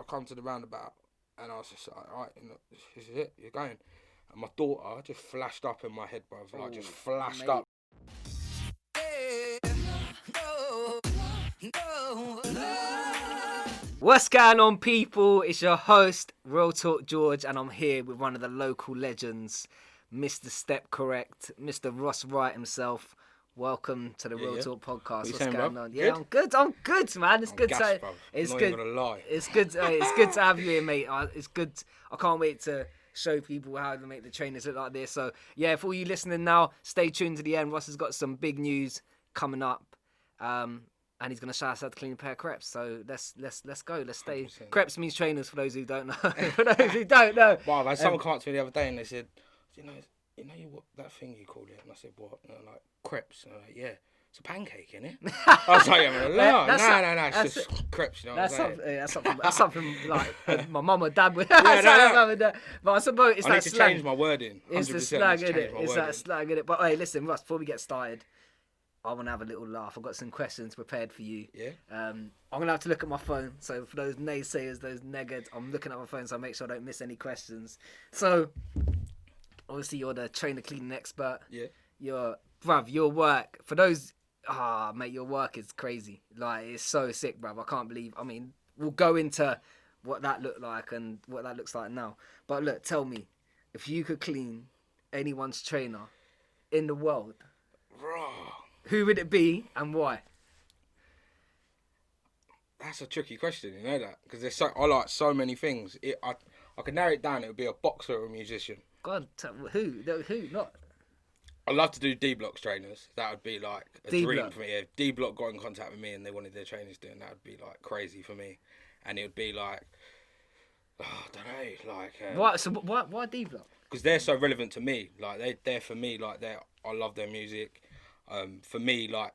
come to the roundabout, and I was just like, all right, this is it, you're going. And my daughter just flashed up in my head, bruv. Like, just flashed up. What's going on, people? It's your host, Real Talk George, and I'm here with one of the local legends, Mr. Step Correct, Mr. Ross Wright himself. Welcome to the Real Talk podcast. What's saying, going bro? on? Yeah, I'm good, man. It's good gassed, to bruv. it's I'm good. not even gonna lie. It's good. It's good to have you here, mate. It's good. I can't wait to show people how to make the trainers look like this. So yeah, for all you listening now, stay tuned to the end. Ross has got some big news coming up. And he's gonna shout us out to clean a pair of Creps. So let's go. Let's stay. 100%. Creps means trainers for those who don't know. For those who don't know. Wow, man, someone came up to me the other day and they said, you know what that thing you called it? And I said, what? And they're like, Creps. And I'm like, yeah. It's a pancake, innit? I was like, no, it's just Creps, you know what I'm saying? That's something like my mum or dad would. No. But I suppose it's I that need to slang. change my wording. 100%. It's the slang, I need to innit? change my It's wording. that slang, innit? But hey, listen, Russ, before we get started, I want to have a little laugh. I've got some questions prepared for you. Yeah. I'm going to have to look at my phone. So for those naysayers, those neggards, I'm looking at my phone so I make sure I don't miss any questions. So, obviously, you're the trainer cleaning expert. Yeah. Your work, for those, mate, your work is crazy. Like, it's so sick, bruv. I can't believe, we'll go into what that looked like and what that looks like now. But look, tell me, if you could clean anyone's trainer in the world, Bro, who would it be and why? that's a tricky question, you know that? Because I like so many things. I could narrow it down. It would be a boxer or a musician. God, who? Not. I'd love to do D-Block's trainers. That would be like a D-Block. dream for me. If D-Block got in contact with me and they wanted their trainers doing, that would be like crazy for me. And it would be like, I don't know, like... Why? So why D-Block? Because they're so relevant to me. Like, they're for me, like, I love their music. For me, like,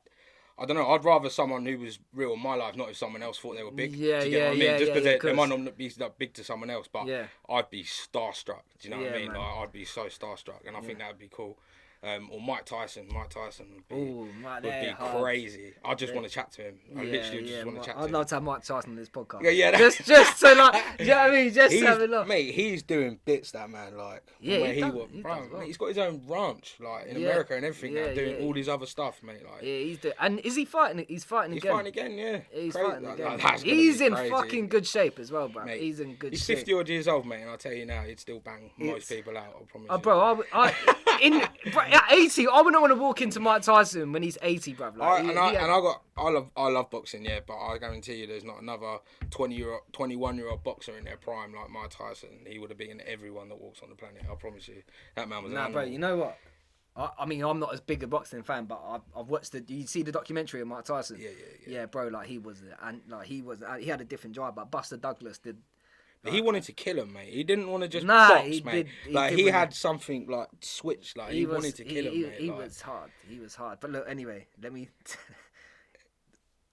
I don't know, I'd rather someone who was real in my life, not if someone else thought they were big. Yeah, do you get what I mean? Just because they might course. not be that big to someone else, but Yeah. I'd be starstruck. Do you know what I Yeah, mean? man. Like, I'd be so starstruck, and I think that would be cool. Or Mike Tyson. Mike Tyson would be crazy. I just want to chat to him. I literally just want to chat to him. I'd love to have Mike Tyson on this podcast. Yeah. Just so like, do you know what I mean? Just He's, have a look. mate, he's doing bits, that man, like, Yeah, where he does bro, well. mate, he's got his own ranch, like, in Yeah. America and everything now, Yeah, doing yeah. all his other stuff, mate, like. Yeah, he's doing. And is he fighting? He's fighting He's again. fighting again, yeah. He's Crazy. fighting again. That's gonna He's be in crazy. fucking good shape as well, bro. Mate, He's in good He's shape. 50 odd years old, mate, and I'll tell you now, he'd still bang most people out, I promise you. Bro, at 80, I wouldn't want to walk into Mike Tyson when he's 80, bro. Like, I love boxing, yeah, but I guarantee you there's not another 21-year-old boxer in their prime like Mike Tyson. He would have beaten everyone that walks on the planet, I promise you. That man was an Nah, bro, animal. you know what? I mean, I'm not as big a boxing fan, but I've watched you see the documentary of Mike Tyson? Yeah. Yeah, bro, like he he had a different drive, but Buster Douglas did. He wanted to kill him, mate. He didn't want to just Nah, box, he mate. did He really. had something like switch, like he wanted to kill him, mate. He like. was hard. He was hard. But look, anyway, let me.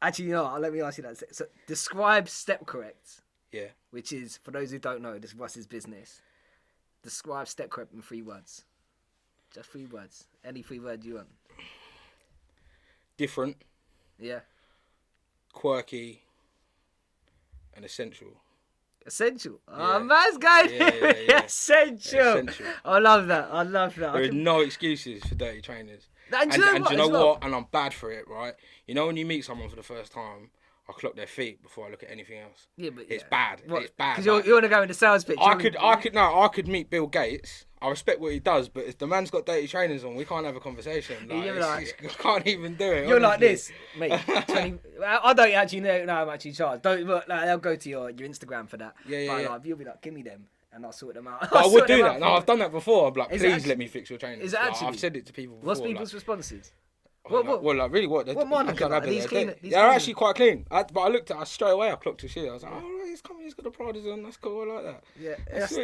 Actually, you know what? Let me ask you that. So, describe step correct, Yeah. which is, for those who don't know, this is Russ's business. Describe step correct in 3 words. Just 3 words. Any 3 words you want. Different, Yeah. quirky, and essential. Essential. Yeah. Oh, man's going Yeah. Essential. I love that. There is no excuses for dirty trainers. And Do you know as well? what? And I'm bad for it, right? You know when you meet someone for the first time, I clock their feet before I look at anything else. Yeah, but It's bad. It's bad. Because you want to go in the sales pitch. I could meet Bill Gates. I respect what he does, but if the man's got dirty trainers on, we can't have a conversation. Like, I can't even do it. You're honestly. like this, mate. I don't actually know how much you charge. Don't look, like, they'll go to your Instagram for that. Yeah. Like, you'll be like, give me them, and I'll sort them out. But I would do that. No, I've done that before. I'm like, Is it please actually- let me fix your trainers. is it Like, actually? I've said it to people before. What's people's responses? Well, like really, what? What mine looking like? These clean? These They're clean? actually quite clean. But I looked at it straight away. I clocked his shit. I was like, oh, he's coming. He's got the Pradas on. That's cool. I like that. Yeah, That's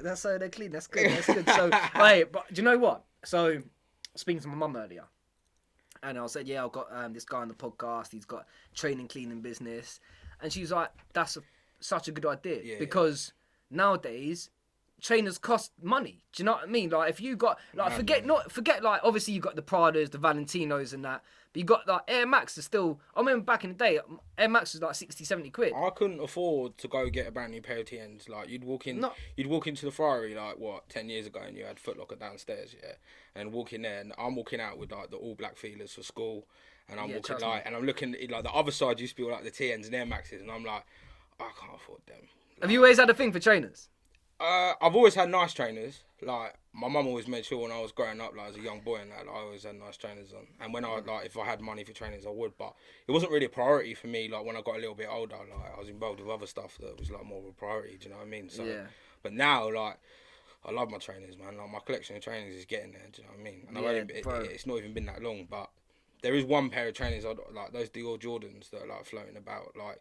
that's so they're clean. That's good. That's good. So, wait, but do you know what? So, speaking to my mum earlier, and I said, yeah, I've got this guy on the podcast. He's got training cleaning business, and she was like, that's such a good idea because nowadays trainers cost money. Do you know what I mean? Like if you got like forget like obviously you got the Pradas, the Valentinos and that, but you got like Air Max is still. I remember back in the day, Air Max was like 60, 70 quid. I couldn't afford to go get a brand new pair of TNs. Like you'd walk into the Ferrari like 10 years ago, and you had Foot Locker downstairs, yeah, and walk in there, and I'm walking out with like the all black feelers for school, and I'm walking like, and I'm looking like the other side used to be like the TNs and Air Maxes, and I'm like, I can't afford them. Like, have you always had a thing for trainers? I've always had nice trainers. Like my mum always made sure when I was growing up, like as a young boy, and that like, I always had nice trainers on. And when I like, if I had money for trainers, I would. But it wasn't really a priority for me. Like when I got a little bit older, like I was involved with other stuff that was like more of a priority. Do you know what I mean? So, but now, like, I love my trainers, man. Like my collection of trainers is getting there. Do you know what I mean? And it's not even been that long, but there is one pair of trainers like those Dior Jordans that are like floating about, like.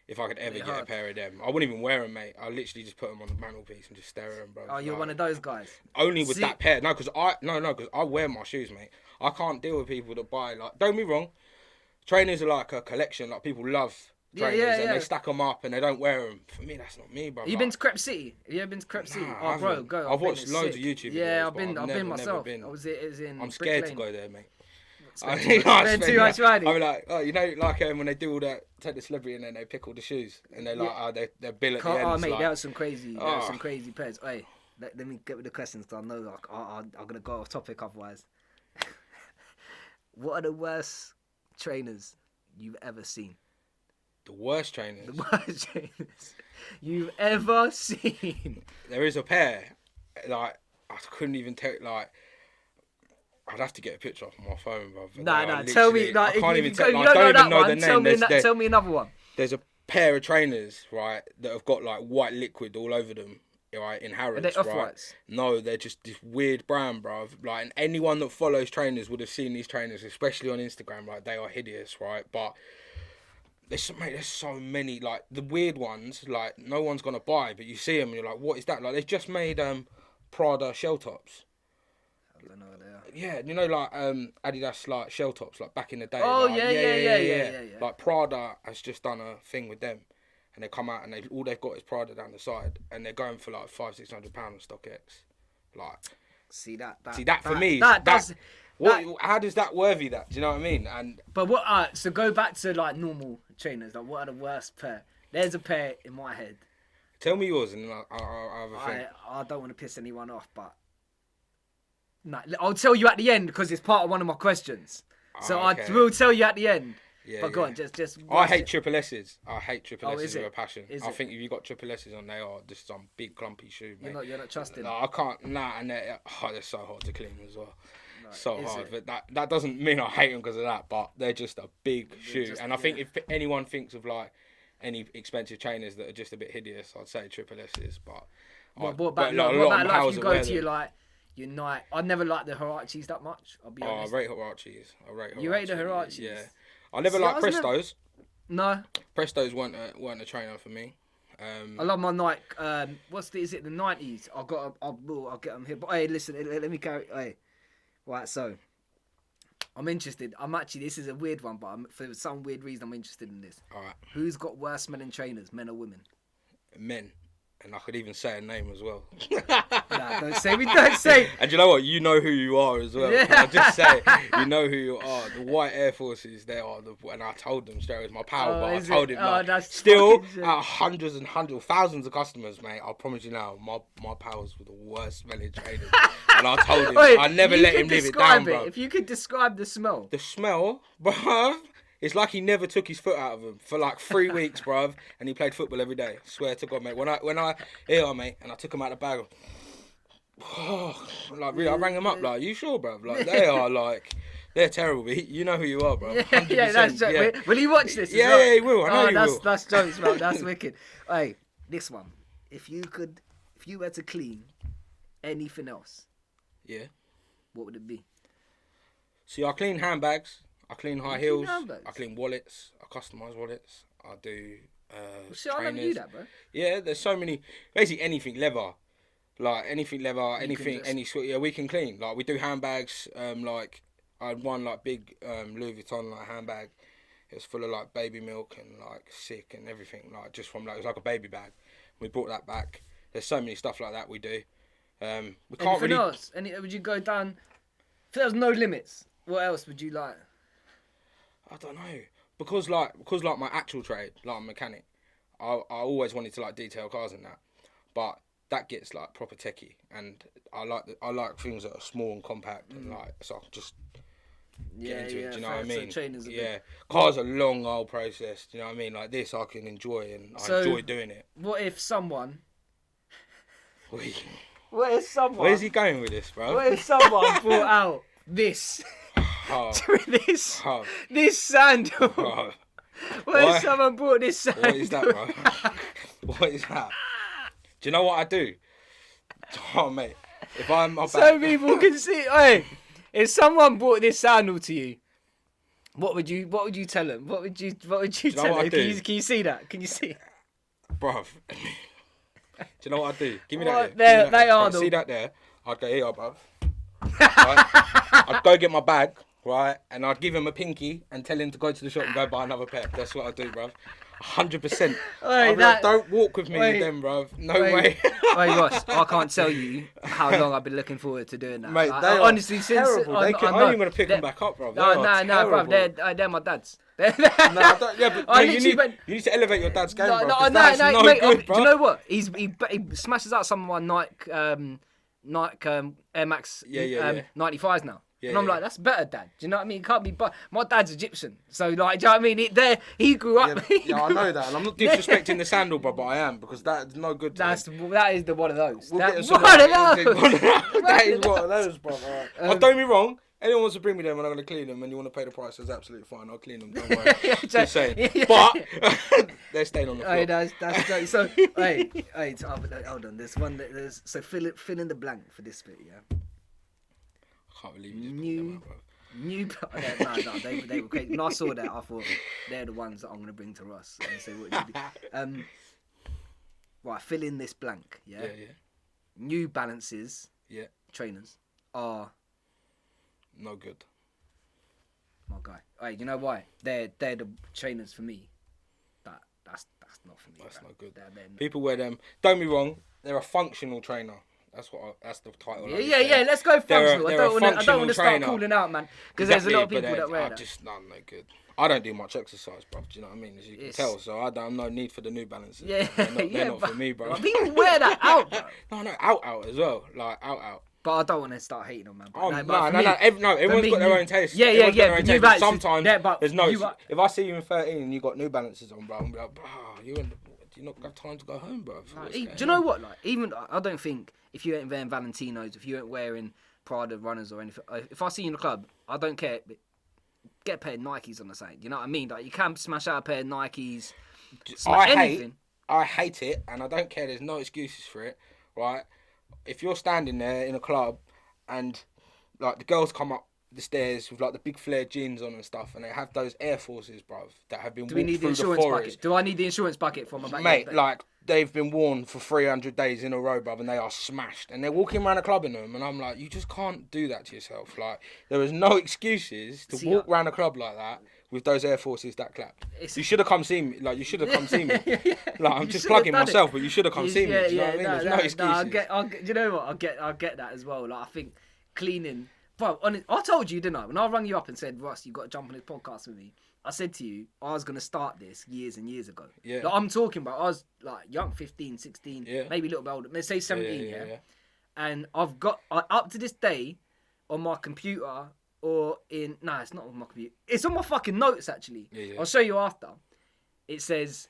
If I could ever get a pair of them, I wouldn't even wear them, mate. I literally just put them on the mantelpiece and just stare at them, bro. Oh, you're one of those guys. Only with that pair. No, because I wear my shoes, mate. I can't deal with people that buy like. Don't get me wrong, trainers are like a collection. Like people love trainers and they stack them up and they don't wear them. For me, that's not me, bro. You been to Creps City? Have you ever been to Creps City? Oh, bro, go. I've watched loads of YouTube videos. Yeah, I've been myself. It was in. I'm scared to go there, mate. Spend too much money. I'm like, oh, you know, like when they do all that, take the celebrity and then they pick all the shoes and they're like, they're bill at the end. Oh, mate, like, there was some crazy pairs. Hey, let me get with the questions because I know like, I'm gonna go off topic otherwise. What are the worst trainers you've ever seen? The worst trainers? The worst trainers you've ever seen. There is a pair, like I couldn't even tell, like. I'd have to get a picture off my phone, bro. Nah. Tell me, like, I can't even tell. You I don't even know one, the name. Tell me another one. There's a pair of trainers, right, that have got like white liquid all over them, right, in Harrods. Are they Off-Whites? No, they're just this weird brand, bro. Like, and anyone that follows trainers would have seen these trainers, especially on Instagram. Like, they are hideous, right? But there's so many, like the weird ones, like no one's gonna buy, but you see them and you're like, what is that? Like, they've just made Prada shell tops. I don't know what they are. Yeah, you know, like Adidas, like shell tops, like back in the day. Oh, like, yeah. Like Prada has just done a thing with them, and they come out and all they've got is Prada down the side, and they're going for like £500-600 on StockX. Like, see that for me, how does that worthy that? Do you know what I mean? And but what? So go back to like normal trainers. Like, what are the worst pair? There's a pair in my head. Tell me yours, and I'll have a think. I don't want to piss anyone off, but. No, I'll tell you at the end because it's part of one of my questions. So okay. I will tell you at the end. Yeah, but go on, just. I hate triple S's. I hate triple S's with a passion. I think if you got triple S's on, they are just some big clumpy shoe, mate. You're not trusting. No, I can't. And they're so hard to clean as well. No, so hard. But that doesn't mean I hate them because of that. But they're just a big shoe. And I think if anyone thinks of like any expensive trainers that are just a bit hideous, I'd say triple S's. But what about like you go to your like. Unite. I never liked the Hirachis that much. I'll be honest. I rate Hirachis. You rate the Hirachis? Yeah. I never liked Prestos. No. Prestos weren't a trainer for me. I love my Nike. Is it the 90s? I'll get them here. But hey, listen, let me carry. Hey, right. So, I'm interested. This is a weird one, but for some weird reason, I'm interested in this. All right. Who's got worse smelling trainers, men or women? Men. And I could even say a name as well. Nah, don't say. And you know what? You know who you are as well. Yeah. I'll just say, you know who you are. The white Air Forces, they are and I told them straight, it was my pal, but I told him, still, out of hundreds and thousands of customers, mate, I promise you now, my pals were the worst smelling trainers. And I told him, I never let him live it down, bro. If you could describe the smell. The smell, bruv. It's like he never took his foot out of him for like 3 weeks, bruv, and he played football every day. Swear to God, mate. When I mate, and I took him out of the bag, really, I rang him up, like, you sure, bruv? Like, they are like, they're terrible. But you know who you are, bruv. Yeah, that's true. Yeah. Will he watch this? Yeah, he will. I know he will. That's jokes, bro. That's wicked. Hey, this one. If you were to clean anything else, yeah, what would it be? See, I clean handbags. I clean high heels. I clean wallets. I customise wallets. I do I never knew that, bro. Yeah, there's so many. Basically, anything leather. Like, anything leather, we can clean. Like, we do handbags. Like, I had one, like, big Louis Vuitton, like, handbag. It was full of, like, baby milk and, like, sick and everything. Like, just from, like, it was like a baby bag. We brought that back. There's so many stuff like that we do. We can't Anything really. else? Would you go down? If there was no limits, what else would you like? I don't know, because like my actual trade, like I'm a mechanic, I always wanted to like detail cars and that, but that gets like proper techie, and I like things that are small and compact and like, so I can just get into it. Do you know what I mean? Yeah, cars are a long old process. Do you know what I mean? Like this, I can enjoy, and I enjoy doing it. What if someone? Where's he going with this, bro? What if someone brought out this? This sandal. What if someone brought this sandal? What is that, bro? What is that? Do you know what I do? Oh, mate. If I'm up so people can see. Hey, if someone brought this sandal to you, what would you tell them? What would you tell them? Can you see that? Can you see it? Bruv. Do you know what I do? Give me that. They are see that there? I'd go here, bruv. Right? I'd go get my bag, right? And I'd give him a pinky and tell him to go to the shop and go buy another pair. That's what I do, bruv. 100%. Like, don't walk with me with them, bruv. No way. Wait, Ross, I can't tell you how long I've been looking forward to doing that. Mate, like, they are honestly, terrible. I'm only going to pick them back up, bruv. No, bruv. They're my dad's. But you need to elevate your dad's game, bro. No, mate, good, bro. Do you know what? He smashes out some of my Nike Air Max 95s now. Yeah, and I'm like, that's better, Dad. Do you know what I mean? It can't be, but my dad's Egyptian, so like, do you know what I mean? He grew up. Yeah, I know that, and I'm not disrespecting the sandal, bro, but I am, because that's no good. That is the one of those. That is one of those, bro. Don't get me wrong. Anyone wants to bring me them and I'm going to clean them and you want to pay the price, that's absolutely fine. I'll clean them, don't worry. Just saying. But they're staying on the floor. Hey, that's great. So, hey, hold on. There's one so fill in the blank for this bit, yeah? I can't believe you just put them out, bro. They were great. When I saw that, I thought, they're the ones that I'm going to bring to Ross and say what you do. Right, fill in this blank, yeah? Yeah. New Balances, trainers, are... no good. My guy. Hey, you know why? They're the trainers for me. That's not for me. That's bro. not good. They're People wear them. Don't be wrong. They're a functional trainer. That's the title. Yeah. Let's go functional. I don't want to start calling out, man, because there's a lot of people that wear that. No good. I don't do much exercise, bro. Do you know what I mean? As you can tell, so I don't no need for the New Balances. Yeah, they're not for me, bro. People wear that out, bro. No, out as well. Like out. But I don't want to start hating on man. No. Everyone's got their own taste. Yeah. Sometimes there's no. If I see you in 13 and you got New Balances on, bro, I'm like, bro, do you not have time to go home, bro? Do you know what? Like, even I don't think if you ain't wearing Valentinos, if you ain't wearing Prada runners or anything, if I see you in the club, I don't care. Get a pair of Nikes on the side. You know what I mean? Like, you can smash out a pair of Nikes. I hate it, and I don't care. There's no excuses for it, right? If you're standing there in a club and like the girls come up the stairs with like the big flared jeans on and stuff, and they have those Air Forces, bruv, that have been walked through the forest. Do I need the insurance bucket for my back? Mate, like they've been worn for 300 days in a row, bruv, and they are smashed, and they're walking around a club in them, and I'm like, you just can't do that to yourself. Like, there is no excuses to walk around a club like that with those Air Forces that clap. You should have come see me. Like, you should have come see me. Like, I'm just plugging myself, but you should have come see me. Do you know what I mean? There's no excuses. You know what? I get that as well. Like, I think cleaning. Bro, I told you, didn't I? When I rang you up and said, Ross, you got to jump on this podcast with me. I said to you, I was going to start this years and years ago. Yeah. Like, I'm talking about, I was like young, 15, 16, maybe a little bit older. Let's say 17, yeah. And I've got, up to this day, on my computer, or in... No, it's not on my computer. It's on my fucking notes, actually. Yeah. I'll show you after. It says,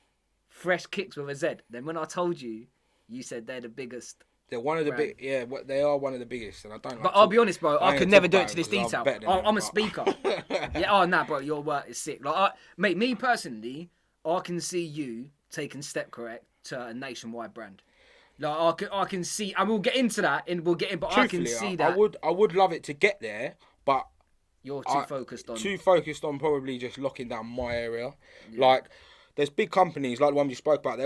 Fresh Kicks with a Z. Then when I told you, you said they're the biggest... They're one of the big... Yeah, they are one of the biggest, and I don't like... But I'll be honest, bro, I could never do it to this detail. I'm a speaker. Bro, your work is sick. Like, mate, me personally, I can see you taking Step Correct to a nationwide brand. Like, I can see... And we'll get into that, and we'll get in, but I can see that... I would love it to get there, but... You're too focused on... Too focused on probably just locking down my area. Yeah. Like, there's big companies, like the one you spoke about,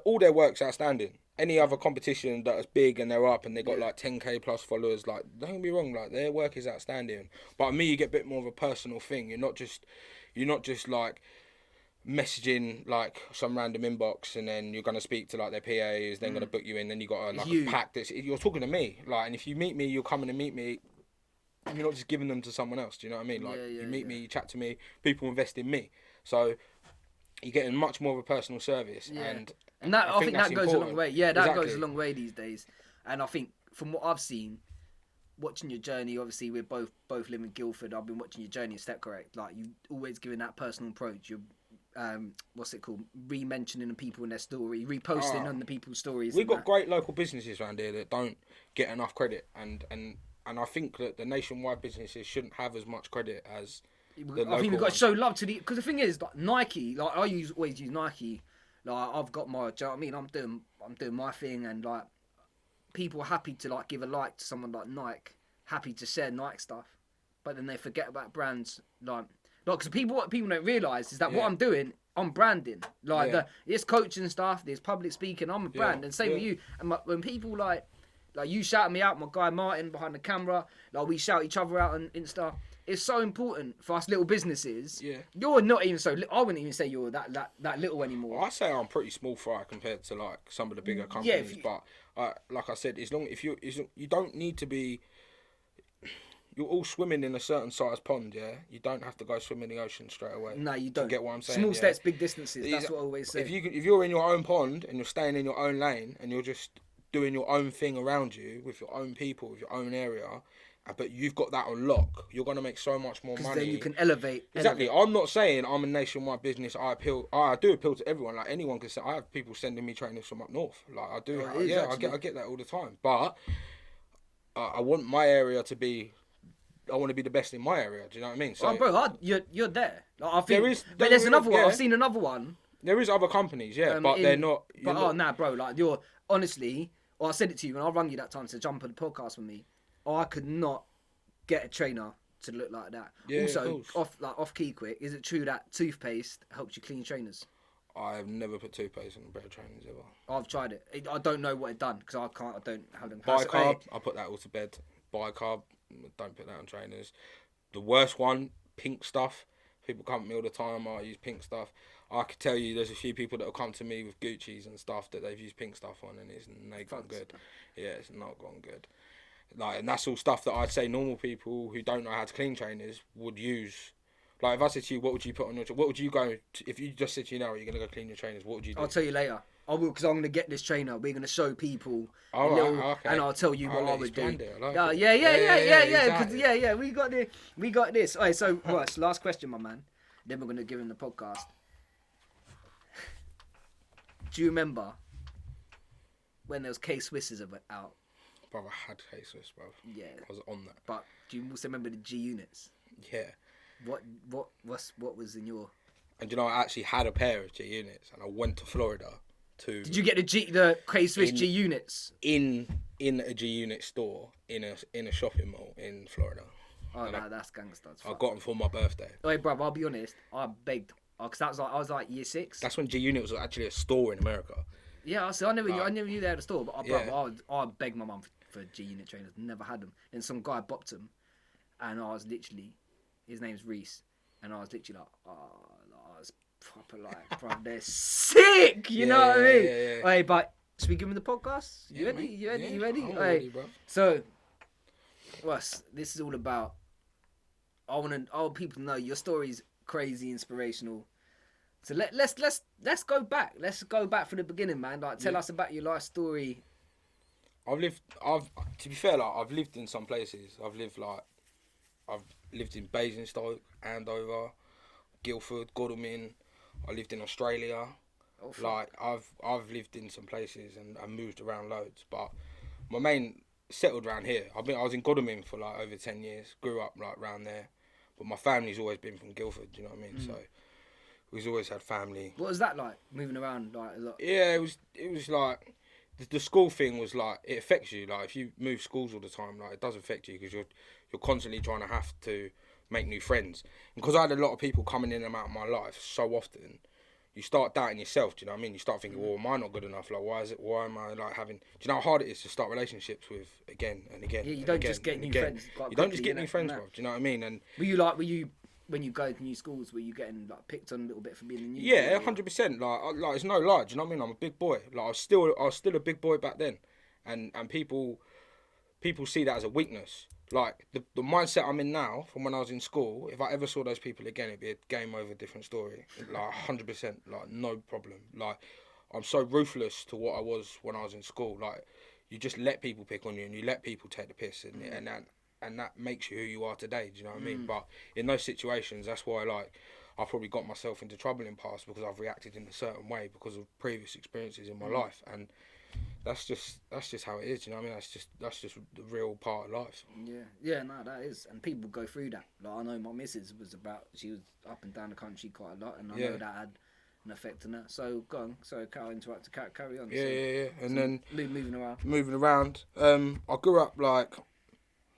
all their work's outstanding. Any other competition that is big and they're up and they got like 10k plus followers, like, don't get me wrong, like, their work is outstanding. But me, you get a bit more of a personal thing. You're not just like messaging like some random inbox, and then you're gonna speak to like their PA, who's then gonna book you in. Then you got a pack that's you're talking to me, like, and if you meet me, you're coming to meet me. And you're not just giving them to someone else. Do you know what I mean? Like you meet me, you chat to me. People invest in me, so you're getting much more of a personal service. Yeah. And that I think that goes important. a long way. Yeah, that goes a long way these days. And I think from what I've seen, watching your journey, obviously we're both live in Guildford. I've been watching your journey, step correct. Like you always giving that personal approach. You're what's it called? Re-mentioning the people in their story, reposting on the people's stories. We've got great local businesses around here that don't get enough credit, and I think that the nationwide businesses shouldn't have as much credit as the local. I think we've got to show love to because the thing is, like Nike, like I always use Nike. Like I've got my, do you know what I mean? I'm doing my thing, and like people are happy to like give a like to someone like Nike, happy to share Nike stuff, but then they forget about brands like because what people don't realise is that what I'm doing, I'm branding. Like it's coaching stuff, there's public speaking, I'm a brand, and same with you. And when people like you shout me out, my guy Martin behind the camera, like we shout each other out on Insta. It's so important for us little businesses. Yeah. You're not even so. I wouldn't even say you're that little anymore. Well, I say I'm pretty small fry compared to like some of the bigger companies. But like I said, if you don't need to be. You're all swimming in a certain size pond, yeah. You don't have to go swim in the ocean straight away. No, you don't. To get what I'm saying? Small steps, big distances. That's what I always say. If you're in your own pond and you're staying in your own lane and you're just doing your own thing around you with your own people, with your own area, but you've got that on lock, you're going to make so much more money. Because then you can elevate. Exactly. I'm not saying I'm a nationwide business. I do appeal to everyone. Like anyone can say. I have people sending me trainers from up north. Like I do. I get that all the time. But I want my area to be. I want to be the best in my area. Do you know what I mean? So, bro, you're there. Like, I think, but there's another one. I've seen another one. There is other companies, but they're not. But bro, like you're honestly. Well, I said it to you when I rang you that time to jump on the podcast with me. I could not get a trainer to look like that. Yeah, also, off key quick, is it true that toothpaste helps you clean trainers? I've never put toothpaste on a pair of trainers ever. I've tried it. I don't know what it done because I don't have them. Bicarb, I put that all to bed. Bicarb, don't put that on trainers. The worst one, pink stuff. People come to me all the time. I use pink stuff. I could tell you, there's a few people that will come to me with Gucci's and stuff that they've used pink stuff on, and it's not gone good. Yeah, it's not gone good. Like, and that's all stuff that I'd say normal people who don't know how to clean trainers would use. Like, if I said to you, what would you put on your? What would you go? If you just said to you now, you're gonna go clean your trainers, what would you do? I'll tell you later. I will, because I'm gonna get this trainer. We're gonna show people, okay. and I'll tell you what I would do. Like yeah. We got this. Alright, so Ross, last question, my man. Then we're gonna give him the podcast. Do you remember when there was K-Swisses out? Bro, I had K-Swiss, bro. Yeah. I was on that. But do you also remember the G units? Yeah. What was in your? And you know, I actually had a pair of G units, and I went to Florida to. Did you get the K-Swiss G units? In a G unit store in a shopping mall in Florida. Oh no, that's gangster. I got them for my birthday. Wait, bruv, I'll be honest. I begged. Because I was like year 6. That's when G Unit was actually a store in America. Yeah, I never knew they had a store, but I begged my mum for G Unit trainers. Never had them. And some guy bopped them, and I was literally, his name's Reese, and I was literally like, I was proper like, bro, they're sick. You know what I mean? Yeah. Hey, but should we give him the podcast? You ready? Mate. You ready? Yeah, You ready? I'm ready, bro. So, Russ, this is all about. I want people to know your story's crazy, inspirational. So let's go back. Let's go back from the beginning, man. Like, tell us about your life story. To be fair, like, I've lived in some places. I've lived in Basingstoke, Andover, Guildford, Godalming. I lived in Australia. Oh, like, I've lived in some places and moved around loads. But my main settled around here. I was in Godalming for like over 10 years. Grew up like around there. But my family's always been from Guildford. Do you know what I mean? So. We've always had family. What was that like, moving around like a lot? Yeah, it was like, the school thing was like, it affects you. Like, if you move schools all the time, like, it does affect you because you're constantly trying to have to make new friends. And because I had a lot of people coming in and out of my life so often, you start doubting yourself. Do you know what I mean? You start thinking, well, am I not good enough? Like, why am I like having? Do you know how hard it is to start relationships with again and again? Yeah, you don't just get new friends. You don't just get new friends, bro. Do you know what I mean? And were you when you go to new schools, were you getting like picked on a little bit for being a new? Yeah, 100%. Like it's no lie. Do you know what I mean? I'm a big boy. Like I was still a big boy back then, and people see that as a weakness. Like the mindset I'm in now from when I was in school, if I ever saw those people again, it'd be a game over, different story. Like 100%, like no problem. Like I'm so ruthless to what I was when I was in school. Like you just let people pick on you and you let people take the piss, and that makes you who you are today. Do you know what I mean? But in those situations, that's why I probably got myself into trouble in the past because I've reacted in a certain way because of previous experiences in my life, and that's just how it is. You know what I mean? That's just the real part of life. Yeah, no, that is, and people go through that. Like I know my missus she was up and down the country quite a lot, and I know that had an effect on her. So go on. So carry on. Yeah. And then moving around. I grew up like.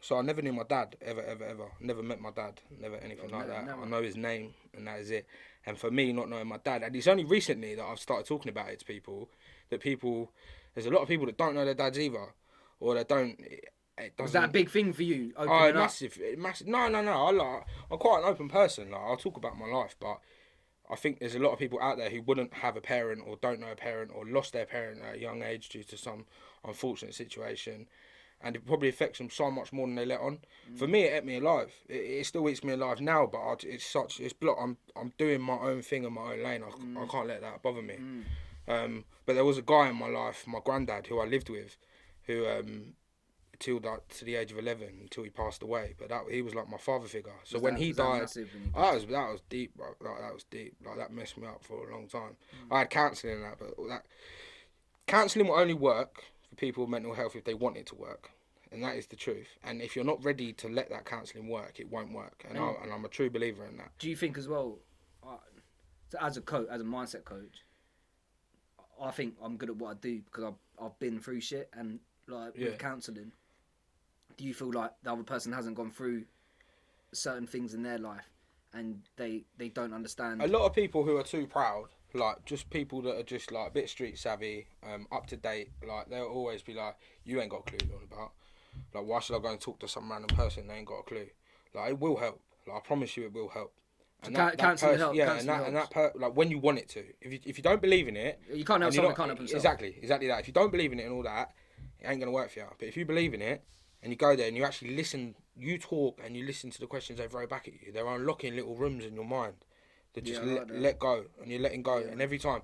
So I never knew my dad, ever. Never met my dad, never anything like that. Never. I know his name, and that is it. And for me, not knowing my dad, and it's only recently that I've started talking about it to people, there's a lot of people that don't know their dads either, or they don't. Was that a big thing for you? Massive. No. I'm quite an open person. Like I'll talk about my life, but I think there's a lot of people out there who wouldn't have a parent, or don't know a parent, or lost their parent at a young age due to some unfortunate situation. And it probably affects them so much more than they let on. For me, it ate me alive. It still eats me alive now, but it's block. I'm doing my own thing in my own lane. I can't let that bother me. But there was a guy in my life, my granddad, who I lived with, who till to the age of 11 until he passed away. But he was like my father figure. So when he died, that was deep, bro. Like, that was deep. Like that messed me up for a long time. I had counselling and that, but counselling will only work for people with mental health if they want it to work, and that is the truth. And if you're not ready to let that counselling work, it won't work. And I'm a true believer in that. Do you think as well, as a coach, as a mindset coach, I think I'm good at what I do because I've been through shit, and with counselling, do you feel like the other person hasn't gone through certain things in their life and they don't understand? A lot of people who are too proud, like just people that are just like a bit street savvy, up to date, like they'll always be like, you ain't got a clue what you're on about. Like, why should I go and talk to some random person they ain't got a clue? Like, it will help. Like, I promise you it will help. And counselling helps. Yeah, like when you want it to. If you don't believe in it, you can't help someone who can't help himself. Exactly that. If you don't believe in it and all that, it ain't gonna work for you. But if you believe in it and you go there and you actually listen, you talk and you listen to the questions they throw back at you, they're unlocking little rooms in your mind that just let go, and you're letting go. And every time,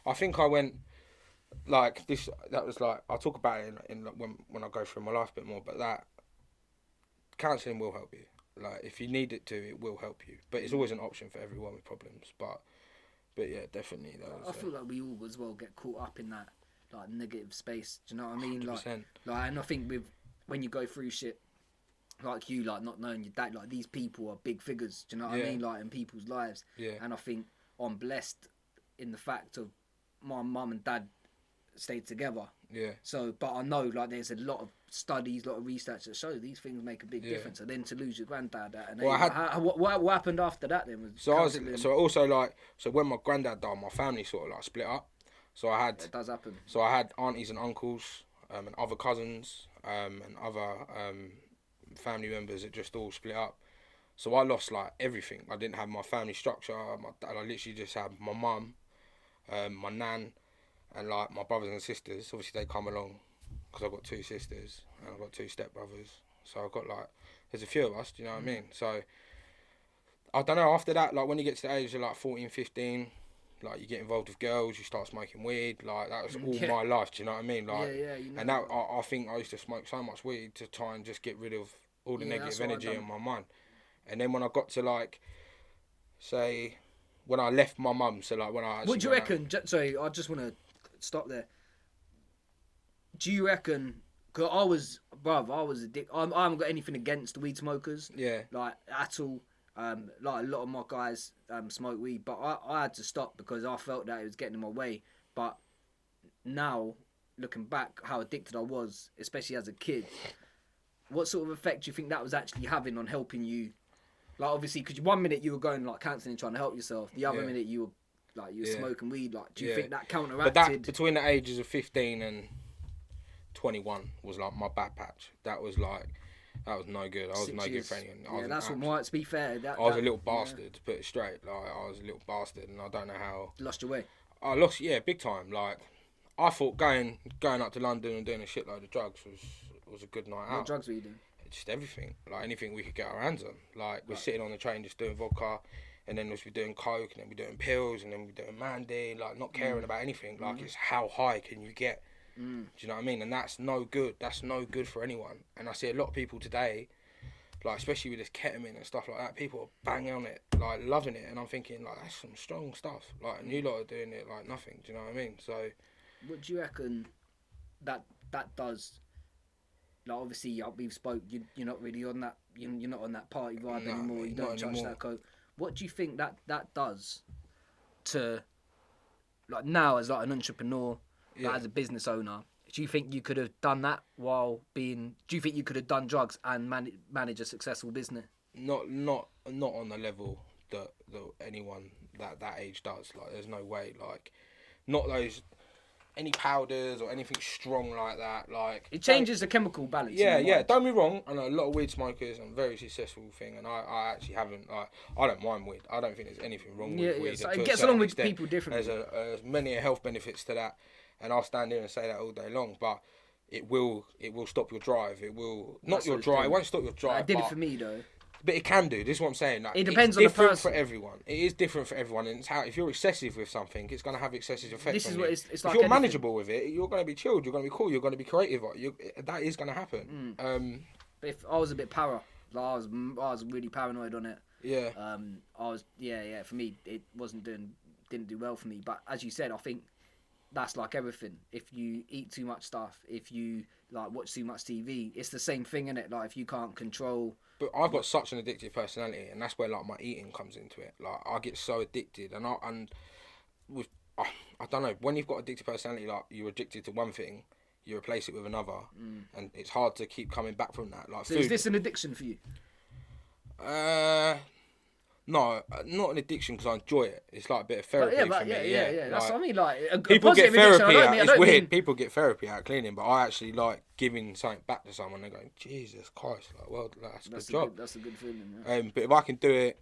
I think I went like this. That was like, I'll talk about it in when I go through my life a bit more. But that counselling will help you. Like, if you need it to, it will help you. But it's always an option for everyone with problems. But yeah, definitely. I feel like we all as well get caught up in that like negative space. Do you know what I mean? 100%. Like, and I think when you go through shit like you, like not knowing your dad, like these people are big figures. Do you know what I mean? Like in people's lives. Yeah. And I think I'm blessed in the fact of my mum and dad stayed together. Yeah. So, but I know like there's a lot of studies, a lot of research that show these things make a big difference. And then to lose your granddad, and what happened after that then? Was so when my granddad died, my family sort of like split up. So I had it does happen. So I had aunties and uncles, and other cousins, and other family members that just all split up. So I lost like everything. I didn't have my family structure. I literally just had my mum, my nan, and like my brothers and sisters. Obviously they come along because I've got two sisters and I've got two stepbrothers. So I've got like, there's a few of us, do you know what I mean? So I don't know, after that, like when you get to the age of like 14, 15, like you get involved with girls, you start smoking weed, like that was all my life, do you know what I mean? Like, you know. And that, I think I used to smoke so much weed to try and just get rid of all the negative energy in my mind. And then when I got to like, say, when I left my mum, so like when I actually... What do you reckon? Sorry, I just want to stop there. Do you reckon... Because I was addicted. I haven't got anything against the weed smokers. Yeah. Like, at all. Like, a lot of my guys smoke weed. But I had to stop because I felt that it was getting in my way. But now, looking back, how addicted I was, especially as a kid, what sort of effect do you think that was actually having on helping you? Like, obviously, because 1 minute you were going, like, counselling, trying to help yourself. The other minute you were, like, smoking weed. Like, do you think that counteracted? But that, between the ages of 15 and 21 was, like, my bad patch. That was, like, That was no good. I was no good for anyone. Yeah, that's what might. To be fair, I was a little bastard, to put it straight. Like, I was a little bastard, and I don't know how. You lost your way. I lost, yeah, big time. Like, I thought going up to London and doing a shitload of drugs was a good night out. What drugs were you doing? Just everything, like anything we could get our hands on. Like, we're sitting on the train just doing vodka, and then we're doing coke, and then we're doing pills, and then we're doing Mandy. Like, not caring about anything. Like, it's how high can you get? Do you know what I mean? And that's no good. That's no good for anyone. And I see a lot of people today, like, especially with this ketamine and stuff like that, people are banging on it, like, loving it. And I'm thinking, like, that's some strong stuff. Like, and you lot are doing it like nothing. Do you know what I mean? So, what do you reckon that does? Like, obviously, we've spoke. You're not really on that. You're not on that party vibe anymore. You don't touch that coke. What do you think that does to, like, now as like an entrepreneur, like, as a business owner? Do you think you could have done that while being? Do you think you could have done drugs and manage a successful business? Not on the level that anyone that age does. Like, there's no way. Like, not those. Any powders or anything strong like that, like, it changes the chemical balance. Yeah. Don't be wrong. I know a lot of weed smokers and very successful thing, and I actually haven't. Like, I don't mind weed. I don't think there's anything wrong with weed. So it gets along with people differently. There's many health benefits to that, and I'll stand here and say that all day long. But it will stop your drive. It will not your drive. It won't stop your drive. It did it for me though. But it can do. This is what I'm saying. Like, it depends on the person. It's different for everyone. It is different for everyone, and it's how if you're excessive with something, it's going to have excessive effects. This is on what you. it's if like. You're manageable with it, you're going to be chilled. You're going to be cool. You're going to be creative. That is going to happen. But if I was a bit like, I was really paranoid on it. Yeah. I was. Yeah. For me, it didn't do well for me. But as you said, I think that's like everything. If you eat too much stuff, if you like watch too much TV, it's the same thing, innit? Like, if you can't control. But I've got such an addictive personality, and that's where, like, my eating comes into it. Like, I get so addicted, and I don't know, when you've got addictive personality, like, you're addicted to one thing, you replace it with another, and it's hard to keep coming back from that. Like, so food. Is this an addiction for you? No, not an addiction because I enjoy it. It's like a bit of therapy for me. Yeah. That's like, what I mean. Like, people get therapy out. It's weird. Mean... People get therapy out of cleaning, but I actually like giving something back to someone. They're going, Jesus Christ, like, well, that's a good job. That's a good feeling. Yeah. But if I can do it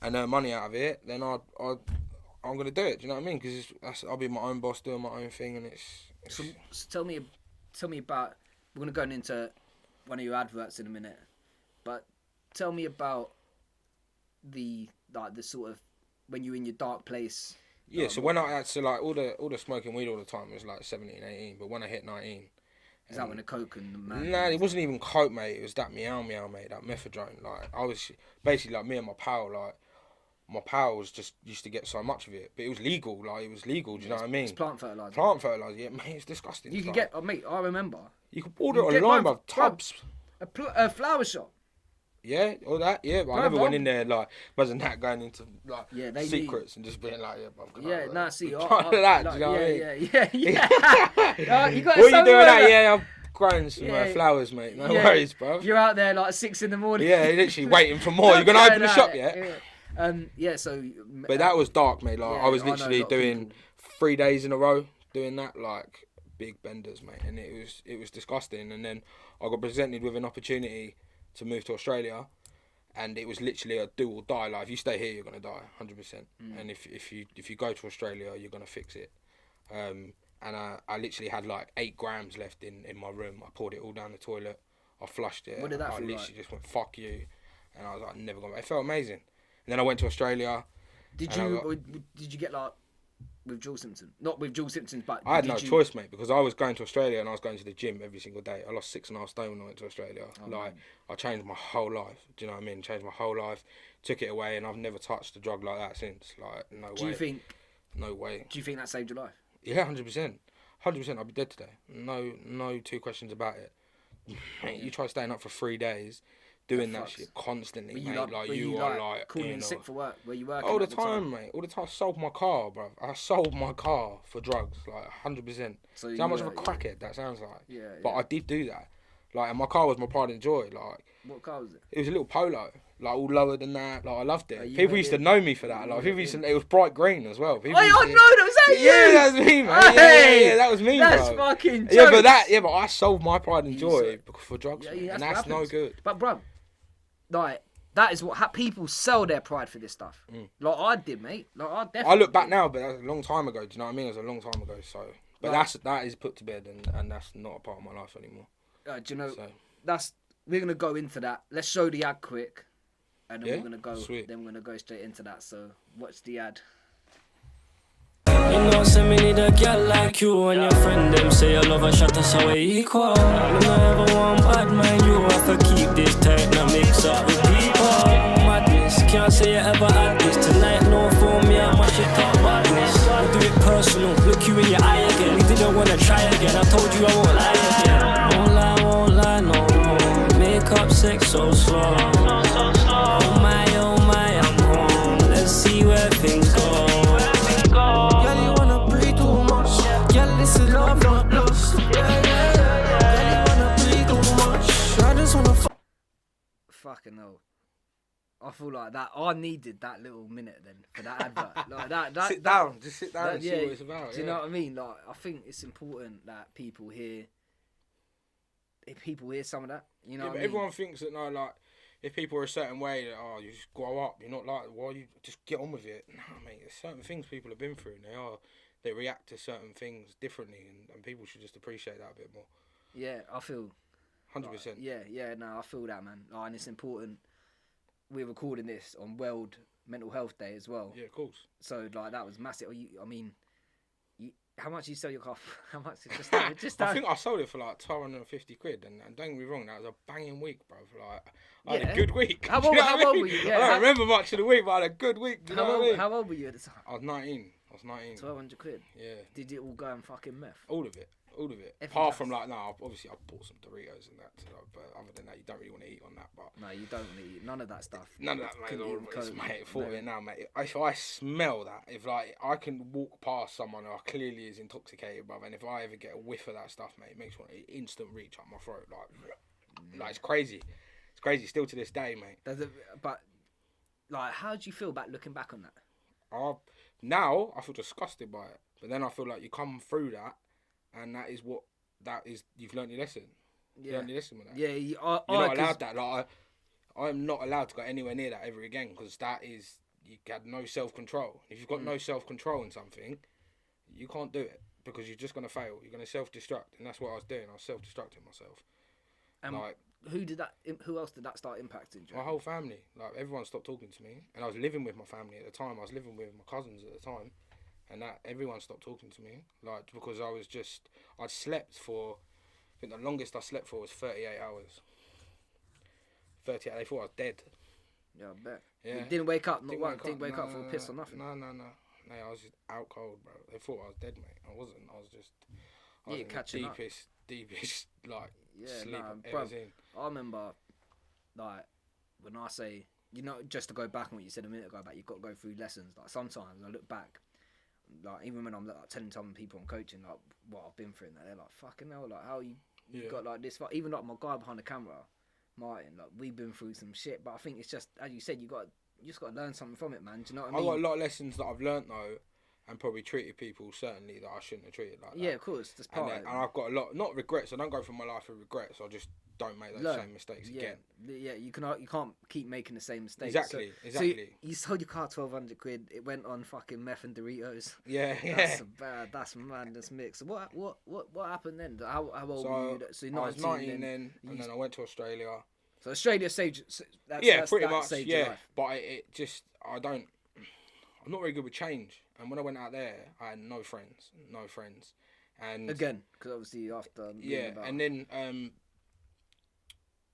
and earn money out of it, then I'm gonna do it. Do you know what I mean? Because I'll be my own boss, doing my own thing, and it's... So tell me about. We're gonna go into one of your adverts in a minute, but tell me about the sort of when you're in your dark place. Yeah, so when I had to, like, all the smoking weed all the time was like 17, 18, but when I hit 19... Is that when the coke and the man... Nah, it wasn't even coke, mate. It was that meow, mate, that methadone. Like, I was basically, like, me and my pal, like, my pal was just used to get so much of it, but it was legal. Like, it was legal. Do you know what I mean? It's plant fertilizer. Plant fertilizer, yeah, mate. It's disgusting. You can get, mate. I remember. You can order it online, bruv. Tubs. A flower shop. Yeah, all that. Yeah, but I never went in there like wasn't that going into like secrets and just being like, yeah, bruv. Yeah, nah, see, that. Do you know what I mean? Yeah. You got what are you doing that? Yeah, I'm growing some flowers, mate. No worries, bruv. You're out there like 6 a.m. Yeah, literally waiting for more. You're gonna open the shop yet? So. But that was dark, mate. Like, I was literally doing 3 days in a row doing that, like big benders, mate, and it was disgusting. And then I got presented with an opportunity to move to Australia, and it was literally a do or die. Like, if you stay here, you're gonna die, 100%. And if you go to Australia, you're gonna fix it. And I literally had like 8 grams left in my room. I poured it all down the toilet. I flushed it. What did that feel like? I literally just went, fuck you, and I was like, never gonna. It felt amazing. And then I went to Australia. Did you get like withdrawal symptoms? Not withdrawal symptoms, but I had no choice, mate, because I was going to Australia and I was going to the gym every single day. I lost 6.5 stone when I went to Australia. I changed my whole life. Do you know what I mean? Changed my whole life. Took it away, and I've never touched a drug like that since. Like, no way. Do you think? No way. Do you think that saved your life? Yeah, 100%. 100%. I'd be dead today. No 2 questions about it. Mate, you try staying up for 3 days. Doing that shit constantly, mate. You are calling in sick for work. Where you working all the time, mate. All the time. I sold my car, bruv. I sold my car for drugs, like 100%. So how much of a crackhead that sounds like. Yeah. But I did do that. Like, and my car was my pride and joy. Like, what car was it? It was a little Polo. like all lower than that. Like I loved it. Oh, People used to know me for that. Like people used to, it was bright green as well. People Oh, used I to- know that was that you. Yeah, that was me, man. Hey, yeah, that was me, That's bro. fucking jokes. Yeah, but I sold my pride and joy for drugs, Yeah, man, yeah, and that's that's what no happens. good. But bro, like that is what people sell their pride for this stuff. Like I did, mate. Like I definitely. I look back now, but that was a long time ago. Do you know what I mean? It was a long time ago. So, but Like, that is put to bed, and that's not a part of my life anymore. Do you know? So. We're gonna go into that. Let's show the ad quick, and then Yeah? we're gonna go. Sweet. Then we're gonna go straight into that. So watch the ad. You know, say me need a girl like you and your friend them say you love a shot us away equal. Me no ever want bad mind you have to keep this tight, now mix up with people. Madness, can't say you ever had this. Tonight no for me, I mash it up badness. We do it personal, look you in your eye again. We didn't wanna try again, I told you I won't lie again. Won't lie no more. Make up sex so slow. Oh my, I'm home. Let's see where things go. Girl, you wanna breathe too much. Girl, this is love, not lust. Girl, you wanna breathe too much. I just wanna Fucking hell. I feel like that. I needed that little minute then for that advert. Like that. Sit down, just sit down and see what it's about. Do you know what I mean? Like I think it's important that people hear. If people hear some of that, you know. Yeah, what but I mean? everyone thinks that like if people are a certain way, that you just grow up. You're not like why you just get on with it. No, mate. There's certain things people have been through, and they react to certain things differently, and people should just appreciate that a bit more. Yeah, I feel. 100%. Yeah. No, I feel that, man. And it's important. We're recording this on World Mental Health Day as well. Yeah, of course. So like that was massive. How much you sell your car? How much? Just I think I sold it for like 250 quid, and don't get me wrong, that was a banging week, bro. Like I had a good week. How Do you old, know how what I old mean? were you? I Yeah, don't remember much of the week, but I had a good week. Do you know what I mean? How old were you at the time? I was 19. 1,200 quid. Yeah. Did it all go in fucking meth? All of it. Everything Apart else. from like, no, obviously I bought some Doritos and that, but other than that, you don't really want to eat on that. But No, you don't need none of that stuff. none of that, mate. Couldn't even It's, cope. mate, thought of it now, mate. If I smell that, if like I can walk past someone who clearly is intoxicated, brother, and if I ever get a whiff of that stuff, mate, it makes one instant reach up my throat, like it's crazy. It's crazy still to this day, mate. But like, how do you feel about looking back on that? Now I feel disgusted by it, but then I feel like you come through that, and you've learned your lesson. You learned your lesson with that. Yeah, You're not allowed that. Like I'm not allowed to go anywhere near that ever again because that is you had no self-control. If you've got no self-control in something, you can't do it because you're just gonna fail. You're gonna self-destruct, and that's what I was doing. I was self-destructing myself. Like who else did that start impacting? my whole family, like everyone stopped talking to me, and I was living with my family at the time. I was living with my cousins at the time, and that everyone stopped talking to me, like because I'd slept for, I think the longest I slept for was 38 hours. 38. They thought I was dead. Yeah, I bet. Yeah. You didn't wake up. Didn't wake up No, for a piss or nothing. No. I was just out cold, bro. They thought I was dead, mate. I wasn't. I was Yeah, in the catching up. deepest like sleep I've bro, ever seen. I remember, like, when I say, just to go back on what you said a minute ago about you've got to go through lessons. Like sometimes I look back, like even when I'm like telling some people I'm coaching like what I've been through, and they're like, "Fucking hell, like how you got like this far." Even like my guy behind the camera, Martin, like we've been through some shit, but I think it's just as you said, you just got to learn something from it, man. Do you know what I mean? I've got a lot of lessons that I've learnt though, and probably treated people certainly that I shouldn't have treated like that. Yeah, of course, that's part of it. And I've got a lot, not regrets. I don't go through my life with regrets. I just don't make those same mistakes again. Yeah, you can't keep making the same mistakes. Exactly. So you sold your car 1,200 quid. It went on fucking meth and Doritos. Yeah. That's madness mix. What happened then? How old were you? So I was 19 then, and then I went to Australia. So Australia saved. Pretty much. Saved your life. But I'm not very good with change. And when I went out there, I had no friends. And again, because obviously after and then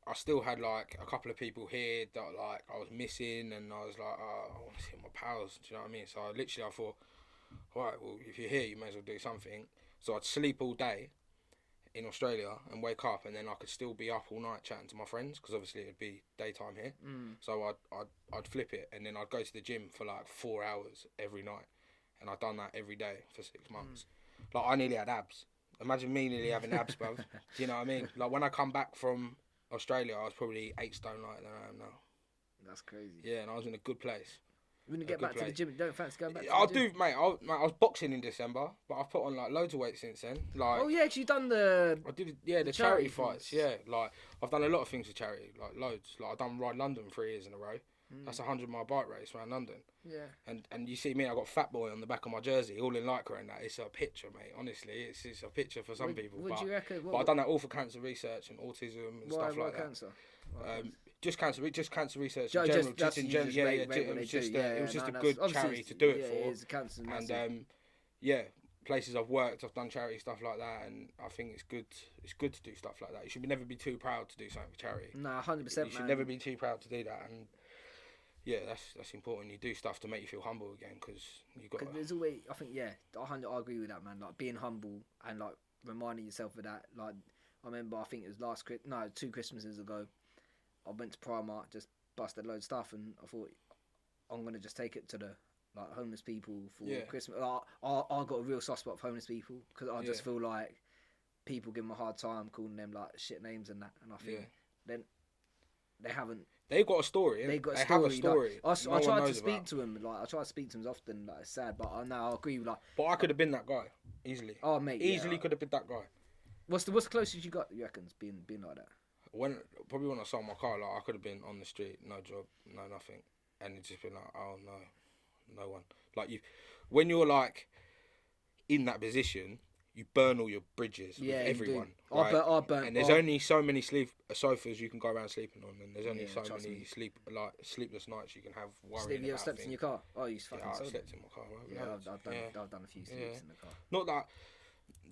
I still had like a couple of people here that like I was missing, and I was like, I want to see my pals. Do you know what I mean? So I thought, all right, well, if you're here, you may as well do something. So I'd sleep all day in Australia and wake up, and then I could still be up all night chatting to my friends because obviously it'd be daytime here. So I'd flip it, and then I'd go to the gym for like 4 hours every night, and I'd done that every day for 6 months. Like I nearly had abs. Imagine me nearly having abs, bruv. Do you know what I mean? Like when I come back from Australia, I was probably 8 stone lighter than I am now. That's crazy. Yeah, and I was in a good place. When you get back to the gym, you don't fancy going back to I the gym? do, mate. I was boxing in December, but I've put on like loads of weight since then. Like, Oh yeah, 'cause you done the. I did, the charity fights. Yeah, like I've done a lot of things for charity, like loads. Like I've done Ride London 3 years in a row. That's a 100-mile bike race around London. Yeah. And you see me, I got Fat Boy on the back of my jersey, all in lycra and that. It's a picture, mate. Honestly, it's a picture for some people. What do you reckon? But I've done that all for cancer research and autism and stuff like that. Cancer? Just cancer research Just- in general. that's Just in usually general, rate what it they was just do. it was Yeah, just no, a good that's- charity obviously to do it yeah, for. it is, cancer's massive. And places I've worked, I've done charity stuff like that, and I think it's good. It's good to do stuff like that. You should never be too proud to do something for charity. No, 100%. You should never be too proud to do that, and yeah, that's important. You do stuff to make you feel humble again, because you got. There's always, I think, yeah, I agree with that, man. Like being humble and like reminding yourself of that. Like I remember, I think it was 2 Christmases ago. I went to Primark, just busted loads of stuff, and I thought I'm gonna just take it to the like homeless people for Christmas. I got a real soft spot for homeless people because I just feel like people give them a hard time calling them like shit names and that, and I think then they haven't. They've got a story. They have a story. Like, I tried to speak to him. Like I try to speak to him often. Like it's sad, but I agree with like. But I could have been that guy easily. Oh mate, easily could have been that guy. What's the closest you got? You reckon being like that? When I sold my car, like I could have been on the street, no job, no nothing, and it's just been like, oh no one. Like when you're like in that position, you burn all your bridges with everyone. Right? I burnt. And there's only so many sofas you can go around sleeping on, and there's only so many sleepless nights you can have worrying about slept in your car? Oh, you fucking I slept in my car. I've done a few sleeps in the car. Not that.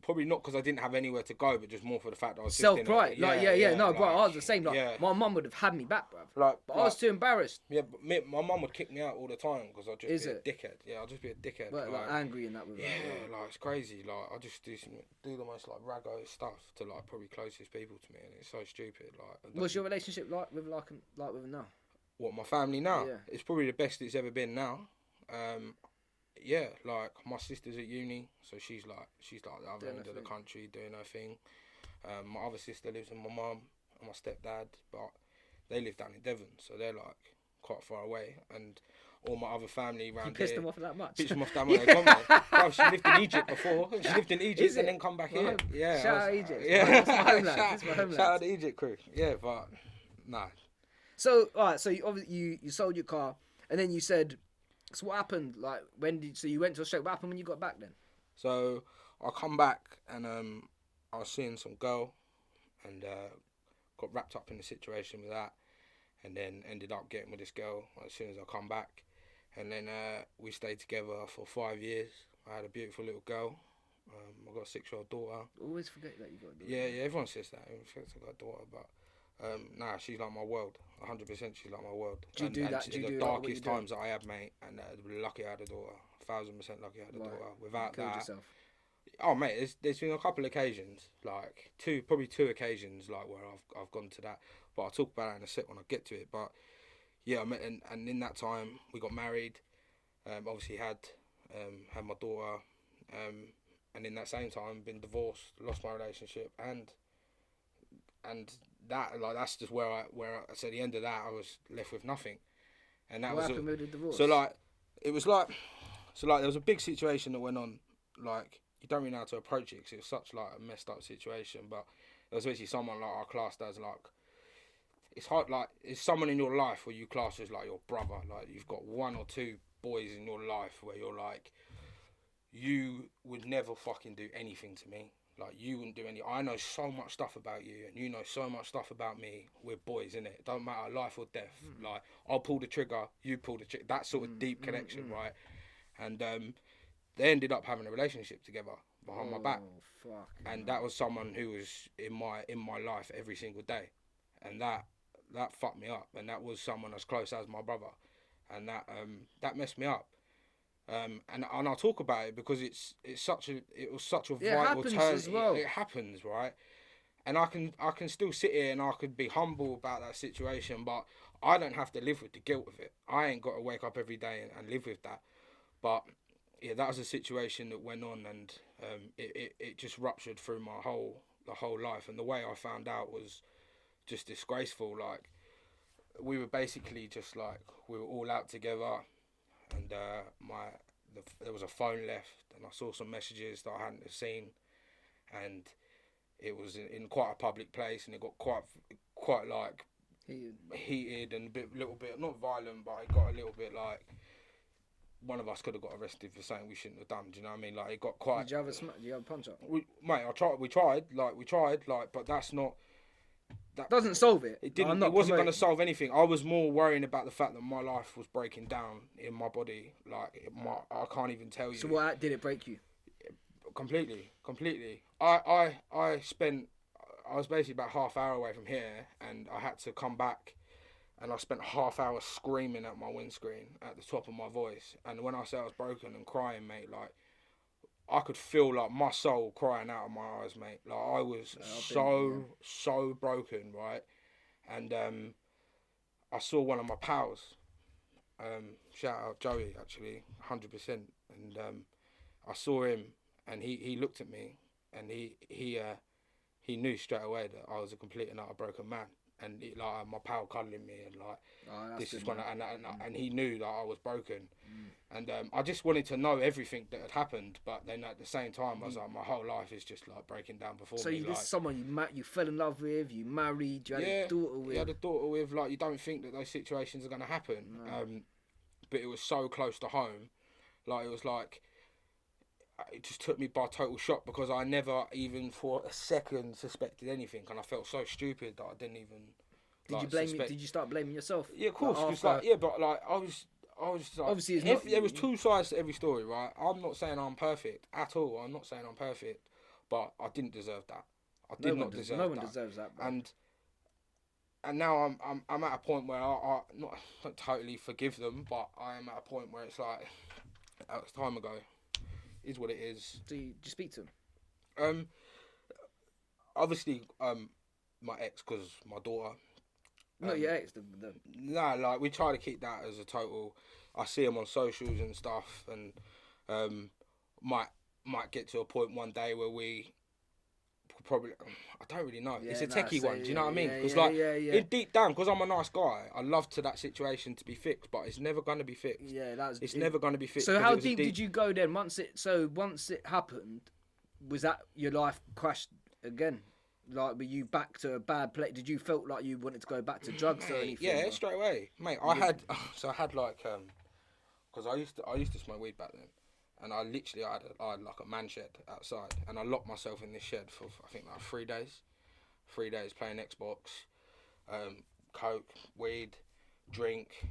Probably not because I didn't have anywhere to go, but just more for the fact that I was self-pride. No, bro, I was the same. Like, my mum would have had me back, bro. But I was too embarrassed. Yeah, but my mum would kick me out all the time because I'd just be a dickhead. Yeah, I'd just be a dickhead. Like angry and that with like it's crazy. Like I just do the most like raggo stuff to like probably closest people to me, and it's so stupid. Like, what's your relationship like with them now? What, my family now? Yeah. It's probably the best it's ever been now. Yeah, like my sister's at uni, so she's like the other end of the country doing her thing. My other sister lives with my mum and my stepdad, but they live down in Devon, so they're like quite far away. And all my other family around here. You pissed them off that much? Pissed them off that much. They come there. Bro, she lived in Egypt before. She lived in Egypt and then come back here. Yeah. Shout out Egypt. Yeah. Shout out the Egypt crew. Yeah, but nah. So alright, so you sold your car and then you said. So what happened? Like so you went to Australia. What happened when you got back then? So I come back and I was seeing some girl, and got wrapped up in the situation with that, and then ended up getting with this girl as soon as I come back, and then we stayed together for 5 years. I had a beautiful little girl. I got a 6-year-old daughter. Always forget that you got a daughter. Yeah, everyone says that. Everyone says I got a daughter, but. Nah, she's like my world. 100%, she's like my world. Do you do that? Do you do the darkest times that I had, mate, and lucky I had a daughter. 1,000% lucky I had a daughter. Without that, yourself. Oh mate, there's been a couple of occasions, like probably two occasions, like where I've gone to that. But I'll talk about that in a sec when I get to it. But yeah, I met, and in that time we got married. Obviously had my daughter, and in that same time been divorced, lost my relationship, and that's just where I so at the end of that I was left with nothing, and that what happened with the divorce? So like there was a big situation that went on, like you don't really know how to approach it because it was such like a messed up situation, but there was basically someone like our class as like it's hard, like it's someone in your life where you class as like your brother, like you've got 1 or 2 boys in your life where you're like you would never fucking do anything to me. Like, you wouldn't do any. I know so much stuff about you, and you know so much stuff about me. We're boys, innit? It don't matter, life or death. Like, I'll pull the trigger, you pull the trigger. That sort of deep connection, right? And they ended up having a relationship together behind my back. Fuck. And that was someone who was in my life every single day, and that fucked me up. And that was someone as close as my brother, and that messed me up. And I'll talk about it because it was such a vital turn. As well. It happens, right? And I can still sit here and I could be humble about that situation, but I don't have to live with the guilt of it. I ain't got to wake up every day and live with that. But yeah, that was a situation that went on, and it just ruptured through the whole life. And the way I found out was just disgraceful. Like we were basically just like, we were all out together, and there was a phone left, and I saw some messages that I hadn't seen, and it was in quite a public place, and it got quite like heated and a little bit not violent, but it got a little bit like one of us could have got arrested for something we shouldn't have done. Do you know what I mean? Like, it got quite. Did you have a punch up? We tried, but that's not. That doesn't solve it. It didn't. It wasn't going to solve anything. I was more worrying about the fact that my life was breaking down in my body. Like, I can't even tell you. So what did it break you? Completely. I was basically about half hour away from here, and I had to come back, and I spent half hour screaming at my windscreen at the top of my voice. And when I say I was broken and crying, mate, like, I could feel like my soul crying out of my eyes, mate. Like, I was so broken, right? And I saw one of my pals. Shout out Joey, actually, 100%. And I saw him, and he looked at me, and he knew straight away that I was a complete and utter broken man. And like, my pal cuddling me, and like, this is when and he knew that I was broken. And I just wanted to know everything that had happened, but then at the same time, I was like, my whole life is just like breaking down before me. So this is someone you fell in love with, you married, you had a daughter with. You had a daughter with. Like, you don't think that those situations are going to happen, but it was so close to home. Like, it was like, it just took me by total shock, because I never even for a second suspected anything, and I felt so stupid that I didn't even. Did you start blaming yourself? Yeah, of course. But like, I was like, obviously there was two sides to every story, right? I'm not saying I'm perfect at all. I'm not saying I'm perfect, but I didn't deserve that. I did not deserve that. No one deserves that. Bro. And now I'm at a point where I not totally forgive them, but I am at a point where it's like, that was time ago. Is what it is. Do you speak to him? Obviously, my ex, because my daughter. No, your ex. Nah, like, we try to keep that as a total. I see him on socials and stuff, and might get to a point one day where we probably. I don't really know. Yeah, it's a techie one. Do you know what I mean? Because deep down, because I'm a nice guy, I love to that situation to be fixed, but it's never going to be fixed. Yeah, it's never going to be fixed. So how deep did you go then? Once it happened, was that your life crashed again? Like, were you back to a bad place? Did you felt like you wanted to go back to drugs or anything? Yeah, straight away, mate. I had like, because I used to smoke weed back then. And I had like a man shed outside, and I locked myself in this shed for, I think, like 3 days. 3 days playing Xbox, coke, weed, drink,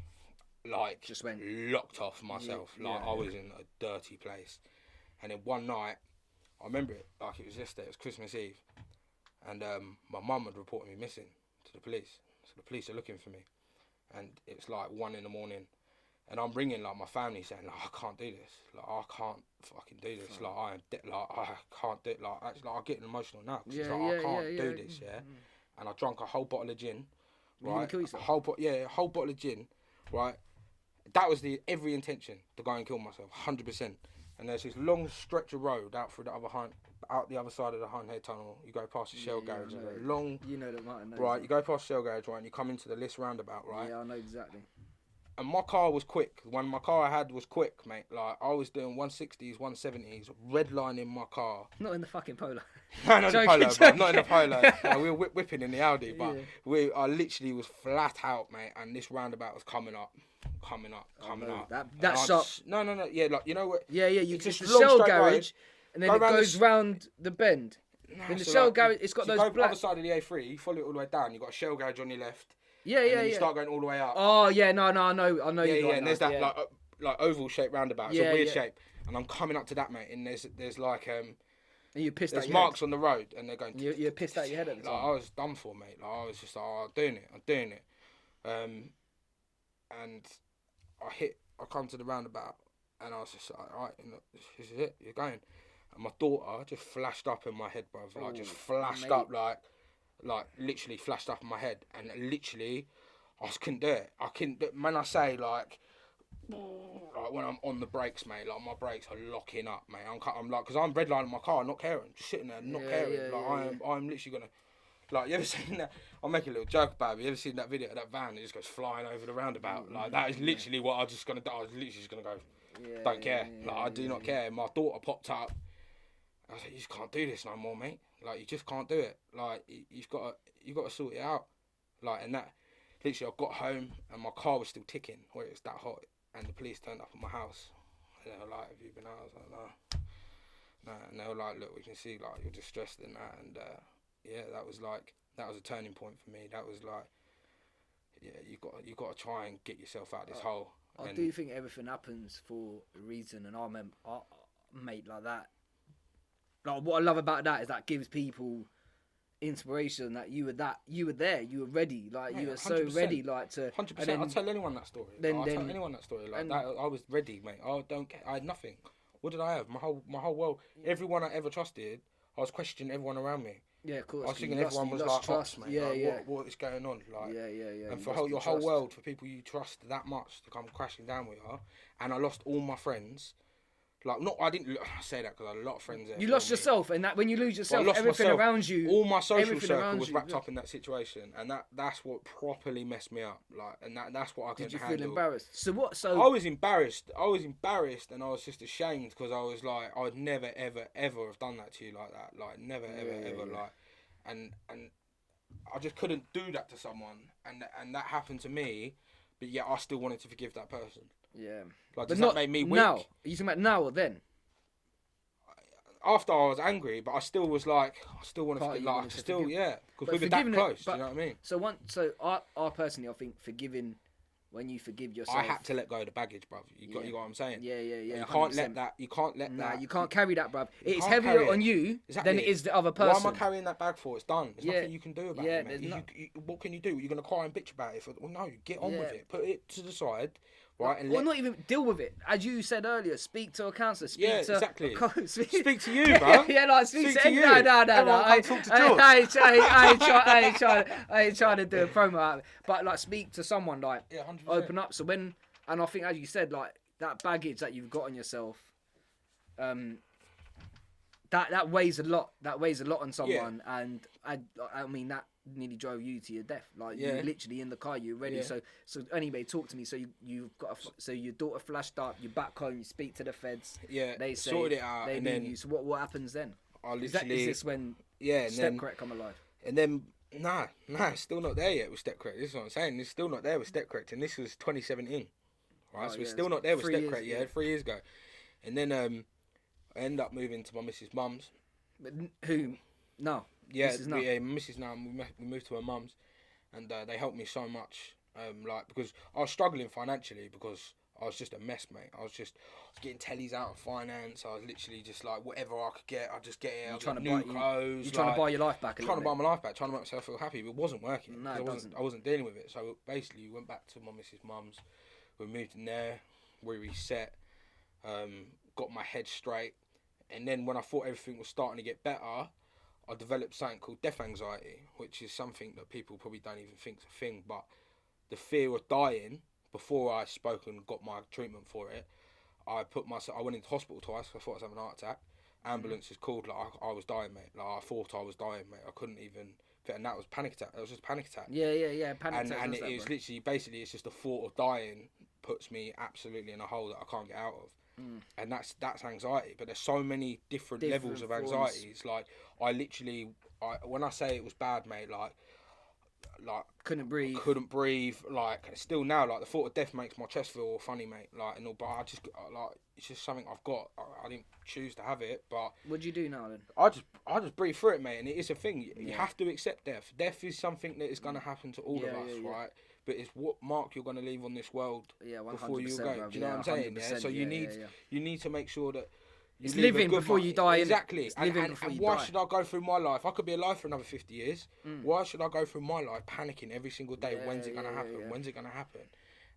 like, just went locked off myself. I was in a dirty place. And then one night, I remember it like it was yesterday. It was Christmas Eve, and my mum had reported me missing to the police. So the police are looking for me, and it's like 1 a.m. And I'm ringing like my family saying, like, I can't do this. Like, I can't fucking do this. Like, I can't do it. Like, actually, like, I'm getting emotional now. Cause I can't do this. Yeah. And I drank a whole bottle of gin. Right. A whole bottle of gin. Right. That was every intention to go and kill myself. 100%. And there's this long stretch of road out through out the other side of the Hindhead Tunnel. You go past the Shell Garage. Long. You know that, Martin. Right. You go past Shell Garage, right, and you come into the List roundabout, right. Yeah, I know exactly. And my car was quick. My car I had was quick, mate. Like, I was doing 160s, 170s, redlining my car. Not in the fucking Polo. No, not in the Polo, bro. Not in the Polo. We were whipping in the Audi, but I literally was flat out, mate. And this roundabout was coming up. That shop. No. Yeah, like, you know what? Yeah. You just the Shell Garage, and then it goes round the bend. Then the Shell Garage, it's got those black. You go other side of the A3, you follow it all the way down. You got a Shell Garage on your left. Yeah. You start going all the way up. Oh yeah, no, I know. Yeah, and there's that like oval shaped roundabout. It's a weird shape, and I'm coming up to that, mate. And there's like And you pissed. There's marks on the road, and they're going. You're pissed out your head at the time. Like, I was done for, mate. Like, I was just like, I'm doing it. And I come to the roundabout, and I was just like, all right, this is it. You're going. And my daughter just flashed up in my head, bruv. Like, just flashed up, like literally flashed up in my head, and literally I just couldn't do it. When I say like when I'm on the brakes, mate, like my brakes are locking up, mate. I'm like, because I'm redlining my car, not caring, just sitting there, not caring. I'm literally gonna Like, you ever seen that? I'll make a little joke about it. You ever seen that video of that van that just goes flying over the roundabout? Like, that is literally what I was just going to do. I was literally just going to go, don't care. Like, I do not care. My daughter popped up. I was like, you just can't do this no more, mate. Like, you just can't do it. Like, you've got to sort it out. Like, and that, literally, I got home and my car was still ticking where it was that hot. And the police turned up at my house. And they were like, have you been out? I was like, no. No. And they were like, look, we can see, like, you're distressed and that. And, yeah, that was a turning point for me. That was like, yeah, you got to try and get yourself out of this hole. I do think everything happens for a reason, and I mate, like that. Like, what I love about that is that gives people inspiration that you were there, you were ready, like, mate, you were 100%. So ready, like, to 100%. I'll tell anyone that story. I'll tell anyone that story. Like, that, I was ready, mate. I had nothing. What did I have? My whole world. Everyone I ever trusted, I was questioning everyone around me. Yeah, of course. I was thinking everyone was like, trust, mate. Yeah, like, what is going on? Like, yeah. And for your whole world, for people you trust that much to come crashing down with you, and I lost all my friends. Like, I didn't say that because I had a lot of friends there. You lost yourself, and that when you lose yourself, everything around you, all my social circle was wrapped up in that situation, and that's what properly messed me up. Like, and that's what I couldn't handle. Did you feel embarrassed? So I was embarrassed. And I was just ashamed because I was like, I'd never ever have done that to you like that. Like, never ever. Like, and I just couldn't do that to someone, and that happened to me, but yet I still wanted to forgive that person. Yeah. Like, does that make me weak? Now. Are you talking about now or then? After I was angry, but I still was like, I still want to forgive. Like, still, yeah, because we were that close. Do you know what I mean? So I personally, I think forgiving, when you forgive yourself, I had to let go of the baggage, bruv. You got what I'm saying? Yeah. You can't let that. You can't let that. You can't carry that, bruv. It's heavier on you than it is the other person. Why am I carrying that bag for? It's done. There's nothing you can do about it, mate. What can you do? You're gonna cry and bitch about it? Well, no, get on with it. Put it to the side. Right, and not even deal with it. As you said earlier, speak to a counsellor. Exactly. Speak to you, bro. Like, speak to you. No. I ain't trying to do a promo out of it. But, like, speak to someone, like, 100%. Open up. So and I think, as you said, like, that baggage that you've got on yourself, that weighs a lot. That weighs a lot on someone, and I mean that nearly drove you to your death. Like, you were literally in the car, you were ready. So anyway, talk to me. So you've got so your daughter flashed up. You're back home. You speak to the feds. Yeah, they say sorted it out, they and need then you. So what happens then? I literally Is this when and Step Correct come alive? And then nah, it's still not there yet with Step Correct. This is what I'm saying. It's still not there with Step Correct, and this was 2017. Right, so we're still not there with Step Correct. Yeah, 3 years ago, and then I end up moving to my missus' mum's. But who? No. Yeah, Mrs. Now we moved to her mum's, and they helped me so much. Like, because I was struggling financially because I was just a mess, mate. I was getting tellies out of finance. I was literally just like, whatever I could get, I'd just get it. Trying to buy clothes. You're trying to buy your life back. Trying to buy my life back. Trying to make myself feel happy, but it wasn't working. No, I wasn't dealing with it. So basically, we went back to my missus' mum's. We moved in there. We reset. Got my head straight, and then when I thought everything was starting to get better, I developed something called death anxiety, which is something that people probably don't even think is a thing, but the fear of dying, before I spoke and got my treatment for it, I went into hospital twice. I thought I was having a heart attack. Ambulance is called, like, I was dying, mate. Like, I thought I was dying, mate. I couldn't even fit, and that was panic attack. That was just panic attack. Yeah, panic attack. And it was literally, basically, it's just the thought of dying puts me absolutely in a hole that I can't get out of. And that's anxiety, but there's so many different levels of anxiety. It's like, when I say it was bad, mate, like couldn't breathe, like, still now, like, the thought of death makes my chest feel funny, mate, like, and all, but I just, like, it's just something I've got. I didn't choose to have it, but what do you do now then? I just breathe through it, mate, and it is a thing. You have to accept death. Death is something that is going to happen to all of us, right? But it's what mark you're going to leave on this world before you go. Bro, do you know what I'm saying? Yeah. So you need to make sure that it's living before you die. Exactly. It's living before you die. Why should I go through my life? I could be alive for another 50 years. Why should I go through my life panicking every single day? When's it going to happen? When's it going to happen?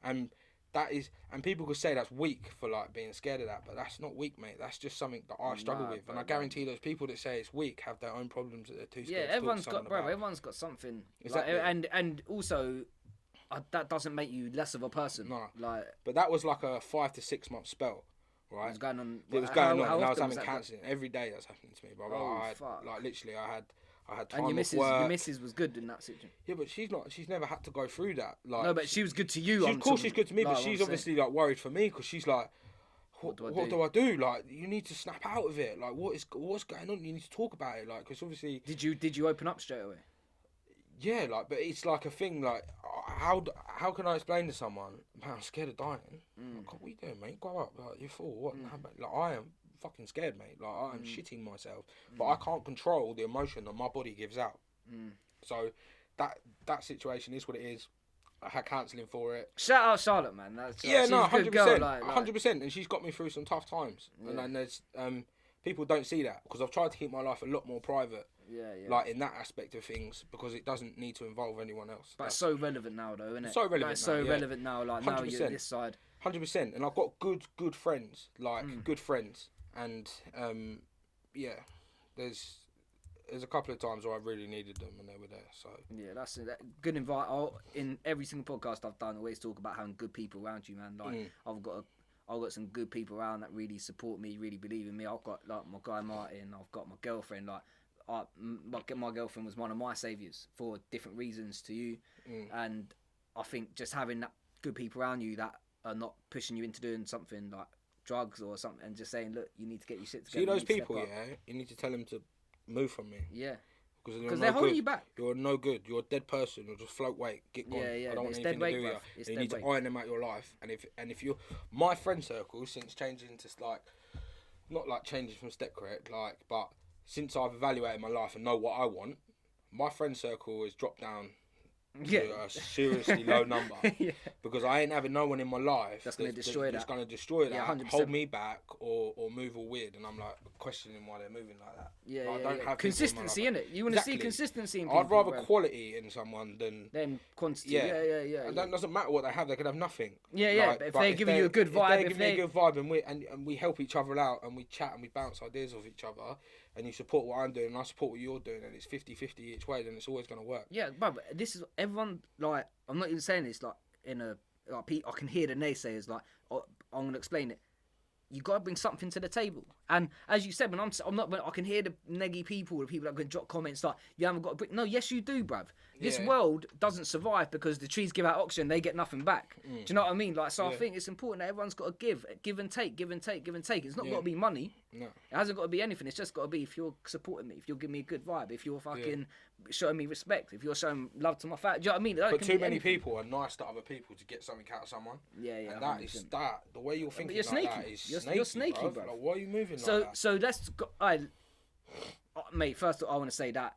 And that is, and people could say that's weak for, like, being scared of that, but that's not weak, mate. That's just something that I struggle with, and I guarantee those people that say it's weak have their own problems that they're too scared to talk to someone about. Everyone's got something. Exactly. Like, and also, that doesn't make you less of a person. No. Like, but that was like a 5 to 6 month spell, right? It was going on. It was going on, and I was having counselling every day. That's happening to me, bro. Fuck. Like, literally, I had I had time And off work. your missus was good in that situation. Yeah, but she's not. She's never had to go through that. Like, No, but she was good to you. of course, she's good to me, but she's I'm obviously like worried for me because she's like, what do I do? Like, you need to snap out of it. Like, what's going on? You need to talk about it. Like, because obviously. Did you open up straight away? Yeah, like, but it's like a thing. Like, how can I explain to someone, man, I'm scared of dying? Like, what are you doing, mate? Grow up. Like, you're fool. What? Like, I am fucking scared, mate. Like, I am shitting myself, but I can't control the emotion that my body gives out. So that situation is what it is. I had counselling for it. Shout out Charlotte, man. Yeah, no, 100%, like, 100%, and she's got me through some tough times. Yeah. And then there's people don't see that because I've tried to keep my life a lot more private. Yeah. Like in that aspect of things because it doesn't need to involve anyone else. But it's so relevant now, though, isn't it? So relevant. Like, it's so relevant now. Like 100%. Now you're this side. 100%, and I've got good friends, like good friends, and yeah, there's a couple of times where I really needed them and they were there. So yeah, that's it. Good invite. In every single podcast I've done, I always talk about having good people around you, man. Like I've got some good people around that really support me, really believe in me. I've got like my guy Martin. I've got my girlfriend. Like my girlfriend was one of my saviours for different reasons to you, and I think just having that good people around you that are not pushing you into doing something like drugs or something, and just saying, look, you need to get your shit together. See those people, yeah? You need to tell them to move from me. Yeah. Because they're holding you back. You're no good. You're a dead person. You're just float weight. Get gone. Yeah. I don't want anything to do with you. You need to iron them out your life. And if you're my friend circle since changing to like, not like changing from step correct, like, but since I've evaluated my life and know what I want, my friend circle has dropped down to a seriously low number because I ain't having no one in my life that's going to destroy that. That's going to destroy that, 100%. hold me back or move all weird, and I'm like questioning why they're moving like that. Yeah, I don't have consistency in it. You want to see consistency in people. I'd rather quality in someone than quantity. Yeah. And that doesn't matter what they have; they could have nothing. Yeah. Like, but if they're giving you a good vibe, if they're giving you a good vibe, and we help each other out, and we chat and we bounce ideas off each other, and you support what I'm doing, and I support what you're doing, and it's 50-50 each way, then it's always going to work. Yeah, but this is everyone. Like, I'm not even saying this like in a like. I can hear the naysayers. Like, I'm going to explain it. You got to bring something to the table, and as you said, when I'm not. When I can hear the neggy people, the people that can drop comments like, "You haven't got to bring." No, yes, you do, bruv. This world doesn't survive because the trees give out oxygen, they get nothing back. Do you know what I mean? Like, so I think it's important that everyone's got to give and take. It's not got to be money. No, it hasn't got to be anything. It's just got to be if you're supporting me, if you're giving me a good vibe, if you're fucking showing me respect, if you're showing love to my family. Do you know what I mean? But too many people are nice to other people to get something out of someone. Yeah. And that 100%. Is that the way you're thinking. But you're like snaky. that is You're snaky, bro. Like, why are you moving like that? So let's go. Mate, first of all, I want to say that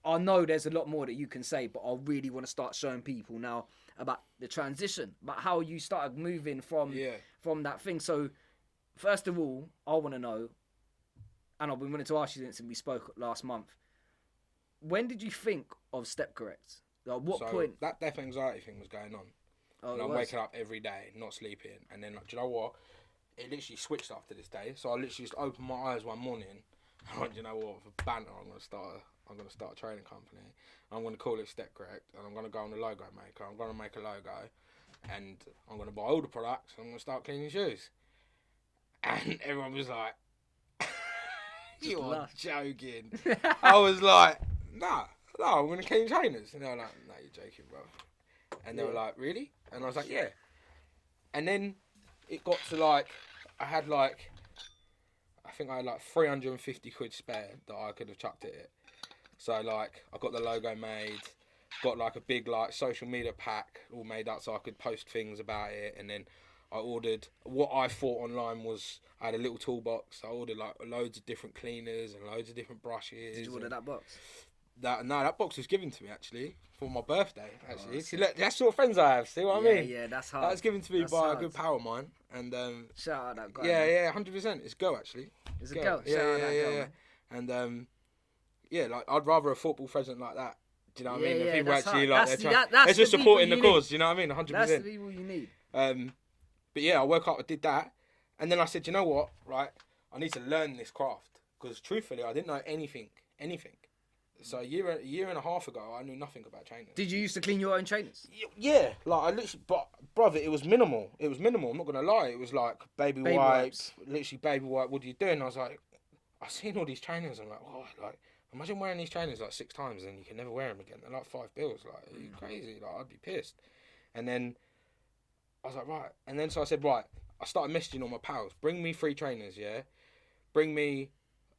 I know there's a lot more that you can say, but I really want to start showing people now about the transition, about how you started moving from that thing. So, first of all, I want to know, and I've been wanting to ask you since we spoke last month, when did you think of step correct? Like, what point? That death anxiety thing was going on. And I'm waking up every day, not sleeping, and then, like, do you know what? It literally switched after this day. So I literally just opened my eyes one morning. I went, you know what? For banter, I'm gonna start a training company. I'm gonna call it Step Correct, and I'm gonna go on the logo maker. I'm gonna make a logo, and I'm gonna buy all the products. And I'm gonna start cleaning shoes. And everyone was like, "You're joking." I was like, "Nah, I'm gonna clean trainers." And they were like, "No, you're joking, bro." And they were like, "Really?" And I was like, "Yeah." And then it got to like, I think I had like 350 quid spare that I could have chucked at it. So like, I got the logo made, got like a big like social media pack all made up so I could post things about it. And then I ordered what I thought online was, I had a little toolbox. I ordered like loads of different cleaners and loads of different brushes. Did you order that box? That box was given to me actually for my birthday. Actually, see, look, that's sort of friends I have. See what I mean? Yeah, that's hard. That was given to me by a good pal of mine, and shout out that guy. Yeah, 100%. It's a girl actually. It's a girl. Yeah, shout out that girl. And like I'd rather a football present like that. Do you know what I mean? If people actually hard. like they're just supporting the cause. Do you know what I mean? 100%. That's the people you need. But yeah, I woke up, I did that, and then I said, you know what? Right, I need to learn this craft because truthfully, I didn't know anything. So a year and a half ago, I knew nothing about trainers. Did you used to clean your own trainers? Yeah, like I literally, but brother, it was minimal. I'm not gonna lie. It was like baby wipes, literally baby wipe. What are you doing? I was like, I've seen all these trainers. I'm like, what? Like, Imagine wearing these trainers like 6 times and you can never wear them again. They're like £5. Like, are you crazy? Like, I'd be pissed. And then I was like, right. And then so I said, right. I started messaging all my pals. Bring me 3 trainers, yeah? Bring me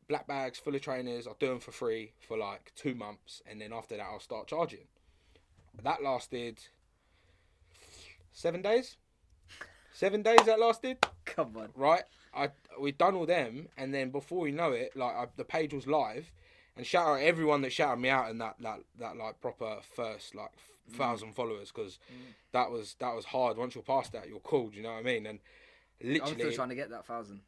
black bags full of trainers. I'll do them for free for like 2 months. And then after that, I'll start charging. That lasted 7 days. 7 days that lasted. Come on. Right? We'd done all them. And then before we know it, like the page was live. And shout out everyone that shouted me out in that like proper first like 1,000 followers, because that was hard. Once you're past that, you're cool. Do you know what I mean? And literally, I'm still trying to get that 1,000.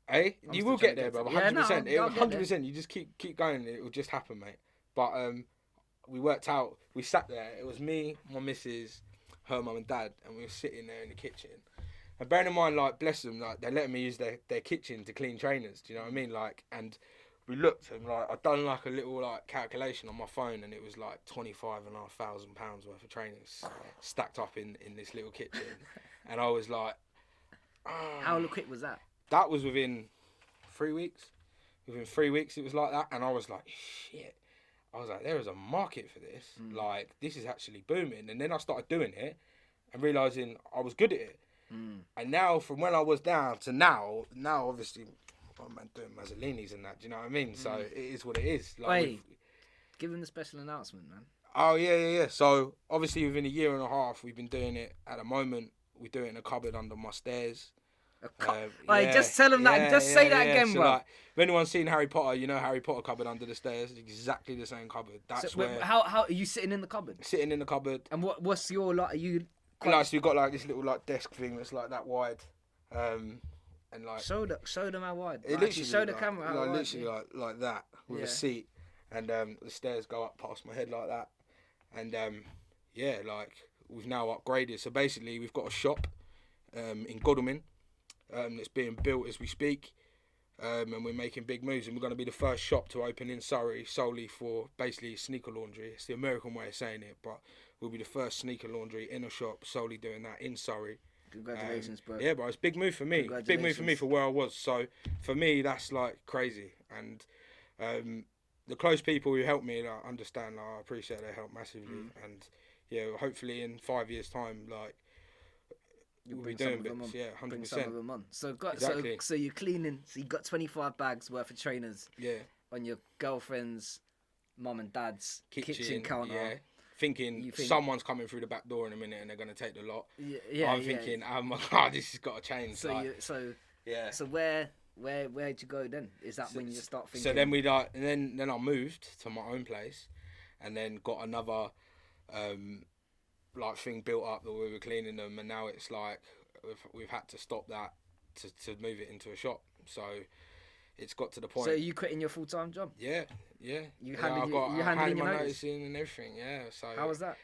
Hey, you will get there, bro. 100%. Yeah, no, 100%. You just keep going. It will just happen, mate. But we worked out. We sat there. It was me, my missus, her mum and dad, and we were sitting there in the kitchen. And bearing in mind, like, bless them, like they letting me use their kitchen to clean trainers. Do you know what I mean? Like, and we looked and like I'd done like a little like calculation on my phone, and it was like £25,500 worth of trainers stacked up in this little kitchen, and I was like, how quick was that? That was within 3 weeks. Within 3 weeks, it was like that, and I was like, shit. I was like, there is a market for this. Like, this is actually booming. And then I started doing it and realising I was good at it. And now, from when I was down to now obviously, I'm doing Mazzolinis and that. Do you know what I mean? So it is what it is. Like, wait, give them the special announcement, man. Oh yeah. So obviously, within a year and a half, we've been doing it. At the moment, we do it in a cupboard under my stairs. Just tell them that. Just say that again, so bro. Like, if anyone's seen Harry Potter, you know Harry Potter cupboard under the stairs. It's exactly the same cupboard. That's where. How are you sitting in the cupboard? Sitting in the cupboard. And what's your like? Are you? Like, so you've got like this little like desk thing that's like that wide, and like. Show them how wide. It like, literally show the like, camera how wide. Literally like that with a seat, and the stairs go up past my head like that, and like we've now upgraded. So basically, we've got a shop, in Godalming. That's being built as we speak, and we're making big moves, and we're going to be the first shop to open in Surrey solely for basically sneaker laundry. It's the American way of saying it, but we'll be the first sneaker laundry in a shop solely doing that in Surrey. Congratulations, bro. Yeah, bro, it's a big move for me. Big move for me for where I was. So for me, that's like crazy, and the close people who helped me, like, understand. Like, I appreciate their help massively, and yeah, hopefully in 5 years' time, like. We'll be doing bits, 100%. So you're cleaning. So you got 25 bags worth of trainers. Yeah. On your girlfriend's, mum and dad's kitchen counter. Yeah. Thinking someone's coming through the back door in a minute and they're gonna take the lot. I'm thinking, oh my god, this has got to change. So where'd you go then? Is that when you start thinking? So then we like, and then I moved to my own place, and then got another. Like thing built up that we were cleaning them, and now it's like we've had to stop that to move it into a shop. So it's got to the point. So are you quitting your full-time job? Yeah. You handed in your notice in and everything. Yeah. So how was that?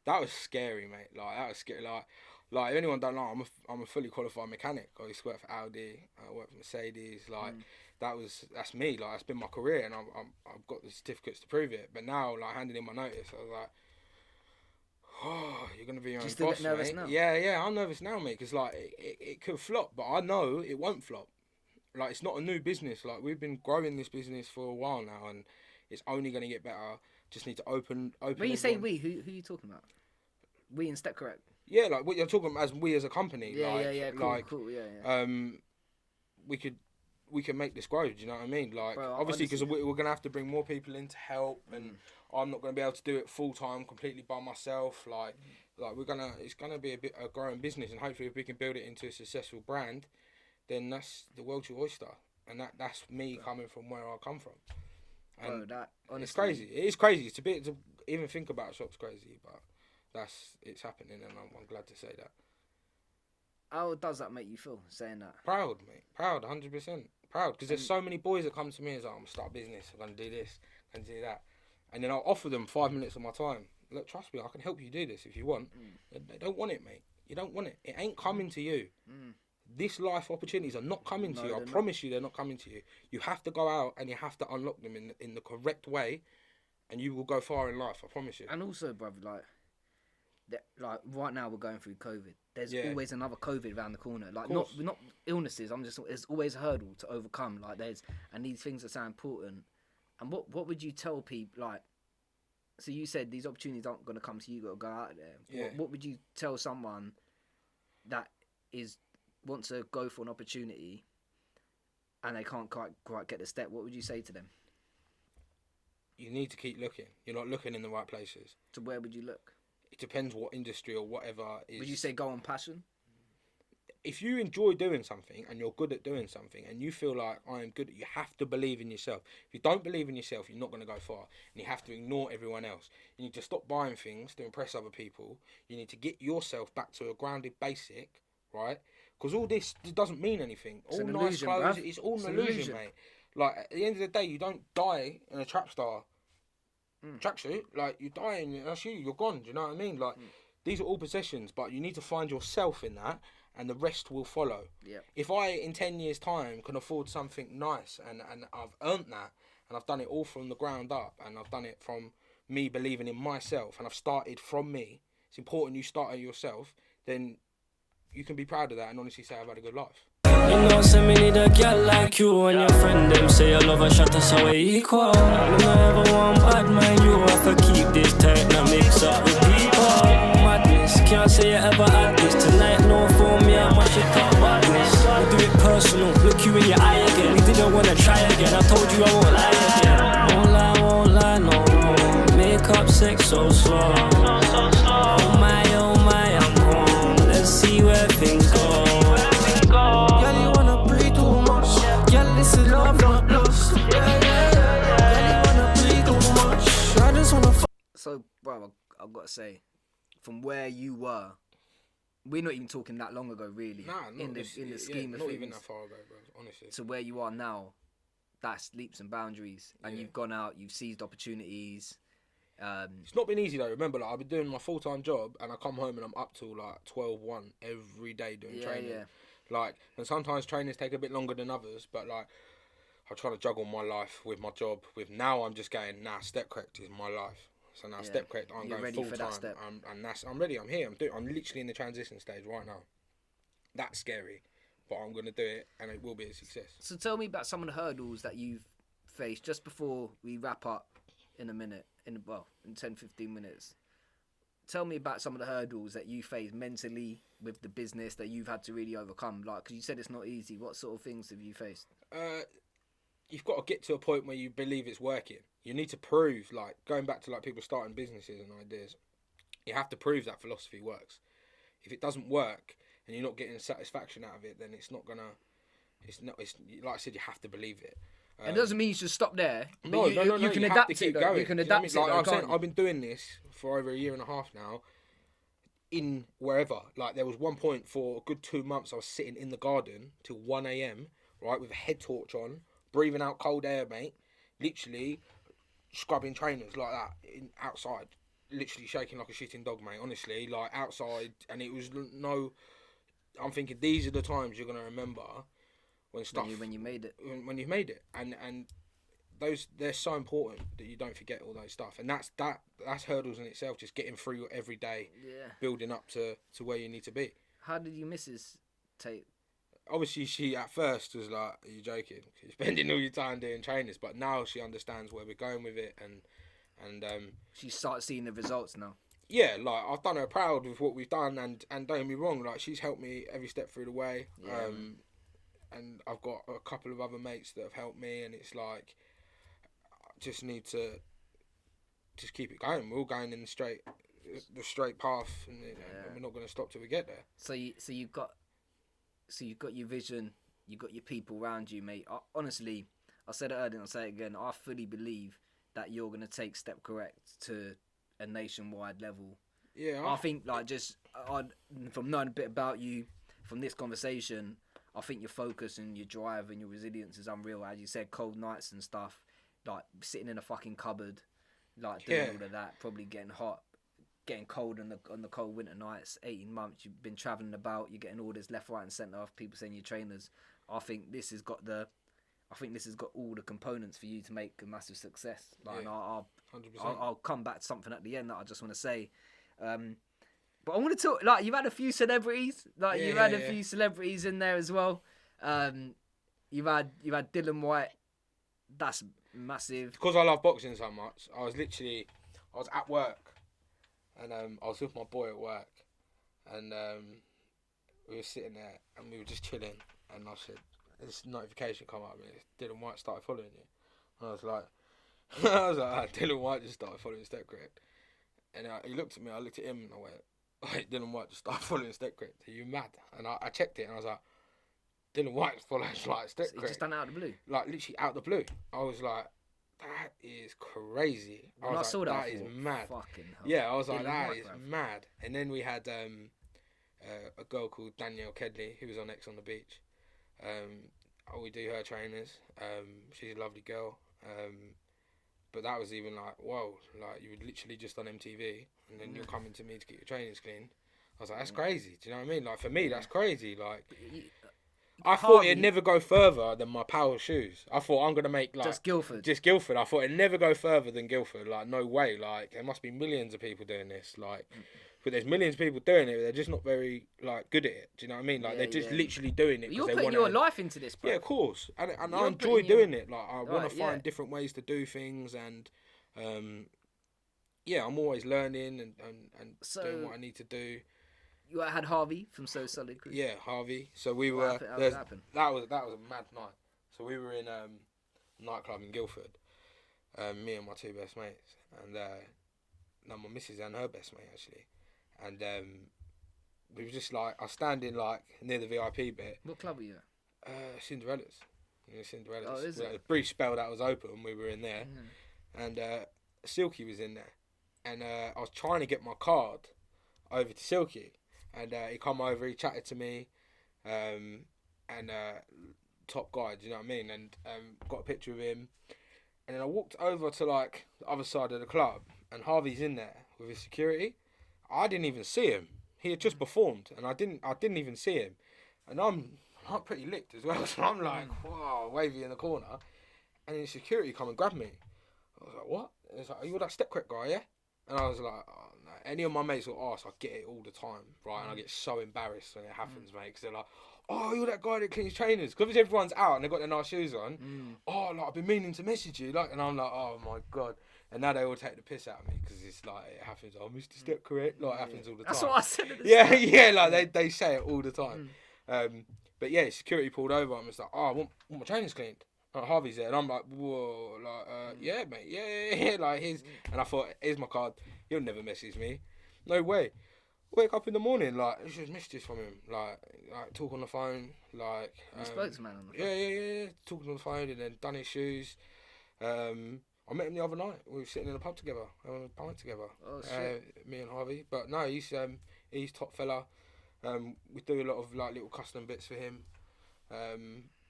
That was scary, mate. Like that was scary. Like if anyone don't know, I'm a fully qualified mechanic. I used to work for Audi. I worked for Mercedes. Like that's me. Like that's been my career, and I've got the certificates to prove it. But now, like handing in my notice, I was like. Oh, you're gonna be your own boss, mate. Now? Yeah, I'm nervous now, mate, because like it could flop, but I know it won't flop. Like it's not a new business. Like we've been growing this business for a while now, and it's only gonna get better. Just need to open. When you say we, who are you talking about? We in Step Correct. Yeah, like what you're talking about as we as a company. Yeah, cool. Yeah. We can make this grow. Do you know what I mean? Like, bro, obviously, because we're gonna have to bring more people in to help, and I'm not gonna be able to do it full time, completely by myself. Like it's gonna be a growing business, and hopefully, if we can build it into a successful brand, then that's the world's your oyster, and that's me coming from where I come from. And bro, that honestly, it's crazy. It is crazy. To even think about a shop's crazy, but it's happening, and I'm glad to say that. How does that make you feel, saying that? Proud, mate. Proud, 100%. Proud, because there's so many boys that come to me and say, I'm going to start a business, I'm going to do this, I'm going to do that. And then I'll offer them 5 minutes of my time. Look, trust me, I can help you do this if you want. They don't want it, mate. You don't want it. It ain't coming to you. This life opportunities are not coming to you. I promise you they're not coming to you. You have to go out and you have to unlock them in the correct way, and you will go far in life, I promise you. And also, brother, like right now we're going through COVID. There's always another COVID around the corner. Like not illnesses. There's always a hurdle to overcome. Like and these things are so important. And what would you tell people, like, so you said these opportunities aren't going to come to you, got to go out there. Yeah. What would you tell someone that wants to go for an opportunity and they can't quite get the step? What would you say to them? You need to keep looking. You're not looking in the right places. So where would you look? It depends what industry or whatever is. Would you say go on passion? If you enjoy doing something and you're good at doing something and you feel like I am good, you have to believe in yourself. If you don't believe in yourself, you're not going to go far. And you have to ignore everyone else. You need to stop buying things to impress other people. You need to get yourself back to a grounded basic, right? Because all this doesn't mean anything. It's all an nice illusion, clothes, bruv. it's all It's an an illusion, illusion. mate. Like, at the end of the day, you don't die in a trap star tracksuit. Like, you die and that's you. You're gone. Do you know what I mean? Like, these are all possessions, but you need to find yourself in that, and the rest will follow. Yeah. If I, in 10 years' time, can afford something nice, and I've earned that, and I've done it all from the ground up, and I've done it from me believing in myself, and I've started from me, it's important you start at yourself, then you can be proud of that and honestly say I've had a good life. You know, say me need a girl like you and your friend them say you love a shot us away equal. Me no ever want bad mind you, have to keep this tight, not mix up with people. Madness, can't say you ever had this. Tonight no for me, I mash it up badness. I do it personal, look you in your eye again. We didn't wanna try again, I told you I won't lie again. Won't lie no more. Make up sex so slow. Oh my, I'm home. Let's see where things go. Girl, you wanna breathe too much. Girl, this is love, not lust. Girl, you wanna breathe too much. I just wanna So, bro, I've got to say, from where you were, we're not even talking that long ago, really. Nah, in the scheme of not things, even that far ago, bro. Honestly. to where you are now, that's leaps and boundaries, and Yeah. you've gone out, you've seized opportunities. It's not been easy though. Remember, like, I've been doing my full-time job, and I come home and I'm up till like 12-1 every day doing training. Yeah. Like, and sometimes trainings take a bit longer than others, but like, I'm trying to juggle my life with my job. With now, I'm just going, step correct is my life. So now, step correct, I'm You're going ready full for time, that step. I'm ready. I'm here. I'm literally in the transition stage right now. That's scary, but I'm gonna do it, and it will be a success. So tell me about some of the hurdles that you've faced just before we wrap up in a minute, in 10, 15 minutes. Tell me about some of the hurdles that you face mentally with the business that you've had to really overcome. Like, because you said it's not easy. What sort of things have you faced? You've got to get to a point where you believe it's working. You need to prove, like, going back to like people starting businesses and ideas, you have to prove that philosophy works. If it doesn't work and you're not getting satisfaction out of it, then it's not gonna. It's like I said, you have to believe it. It doesn't mean you should stop there. No, you can you have adapt to it. keep Though. going. You can Do you know what I adapt mean? it. Like Though, I'm saying, can't you? I've been doing this for over a year and a half now. In wherever, like, there was one point for a good 2 months I was sitting in the garden till 1 a.m. right, with a head torch on, breathing out cold air, mate. Literally scrubbing trainers like that outside, literally shaking like a shitting dog, mate. Honestly, like, outside, and it was no. I'm thinking these are the times you're gonna remember when stuff when you made it. When you've made it, and those, they're so important that you don't forget all those stuff, and that's hurdles in itself. Just getting through every day, building up to where you need to be. How did your missus take? Obviously, she at first was like, "Are you joking? You're spending all your time doing trainers," but now she understands where we're going with it, and She started seeing the results now. yeah, like, I've done her proud with what we've done, and don't get me wrong, like, she's helped me every step through the way. Yeah, and I've got a couple of other mates that have helped me, and it's like, I just need to just keep it going. We're all going in the straight path, and we're not going to stop till we get there. So you've got your vision, you've got your people around you, mate. Honestly, I said it earlier and I'll say it again. I fully believe that you're going to take Step Correct to a nationwide level. Yeah, I think, like, just from knowing a bit about you, from this conversation, I think your focus and your drive and your resilience is unreal. As you said, cold nights and stuff, like sitting in a fucking cupboard, like doing all of that, probably getting hot, getting cold on the cold winter nights. 18 months, you've been travelling about, you're getting orders left, right, and centre of people saying you're trainers. I think this has got all the components for you to make a massive success. Like, and I'll come back to something at the end that I just want to say. But I want to talk, like, you've had a few celebrities, like, you've had a few celebrities in there as well. You've had Dylan White That's massive. Because I love boxing so much, I was at work, and I was with my boy at work, and we were sitting there, and we were just chilling, and I said, this notification come up, and Dylan White started following you. And I was like, Dylan White just started following Step Correct. And he looked at me, I looked at him, and I went, like, Dylan White just started following Step Correct. Are you mad? And I checked it, and I was like, Dylan White's following like Step Correct. So he just done it out of the blue? Like, literally out of the blue. I was like, that is crazy. When I saw that, that is mad. Fucking hell. Yeah, I was like, Dylan that White, is bruv. mad. And then we had a girl called Danielle Kedley, who was on X on the Beach. We do her trainers. She's a lovely girl. But that was even like, whoa, like you were literally just on MTV, and then you're coming to me to get your trainers cleaned. I was like, that's crazy. Do you know what I mean? Like, for me, that's crazy. Like, I thought it'd never go further than my power shoes. I thought I'm gonna make like just Guildford. I thought it'd never go further than Guildford. Like, no way. Like, there must be millions of people doing this. Like, but there's millions of people doing it. But they're just not very like good at it. Do you know what I mean? Like, they're just literally doing it. You're putting your life into this, bro. Yeah, of course. And I enjoy doing it. Like, I want to find different ways to do things, and I'm always learning and doing what I need to do. You had Harvey from So Solid Crew. Yeah, Harvey. So we were. How did that happen? That was a mad night. So we were in a nightclub in Guildford. Me and my two best mates, and my missus and her best mate actually, and we were just like, I was standing like near the VIP bit. What club were you at? Cinderella's. Cinderella's. Oh, is it? A brief spell that was open. We were in there, and Silky was in there, and I was trying to get my card over to Silky. And he come over, he chatted to me, and top guy, do you know what I mean? And got a picture of him. And then I walked over to like the other side of the club, and Harvey's in there with his security. I didn't even see him. He had just performed, and I didn't even see him. And I'm pretty licked as well, so I'm like, wow, wavy in the corner. And then security come and grab me. I was like, what? And it's like, are you that Step Correct guy, yeah? And I was like, oh, no. Any of my mates will ask, I get it all the time, right? And I get so embarrassed when it happens, mate, because they're like, oh, you're that guy that cleans trainers. Because everyone's out and they've got their nice shoes on. Oh, like, I've been meaning to message you. Like, and I'm like, oh, my God. And now they all take the piss out of me because it's like, it happens, oh, Mr. Step Correct. Like, it happens all the time. That's what I said at the start. Yeah, like, they say it all the time. But yeah, security pulled over and was like, oh, I want my trainers cleaned. Harvey's there, and I'm like, whoa, like, yeah, mate, yeah, like, and I thought, here's my card, he'll never message me, no way. Wake up in the morning, like, it's just messages from him, like talk on the phone, like, you spoke to man on the phone? Yeah, talking on the phone, and then done his shoes. I met him the other night, we were sitting in a pub together, having a pint together, oh, shit. Me and Harvey, but no, he's top fella. We do a lot of, like, little custom bits for him,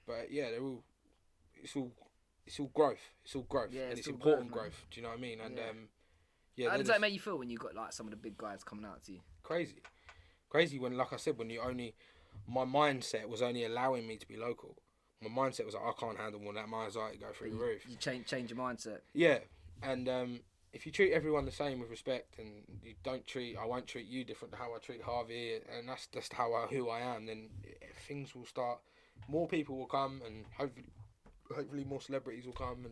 but yeah, it's all growth. It's all growth, yeah, and it's important growth. Do you know what I mean? And how does that make you feel when you got like some of the big guys coming out to you? Crazy when, like I said, my mindset was only allowing me to be local. My mindset was like, I can't handle more. That my anxiety go through the roof. You change your mindset. Yeah, and if you treat everyone the same with respect, and I won't treat you different to how I treat Harvey, and that's just who I am. Then things will start. More people will come, and hopefully more celebrities will come,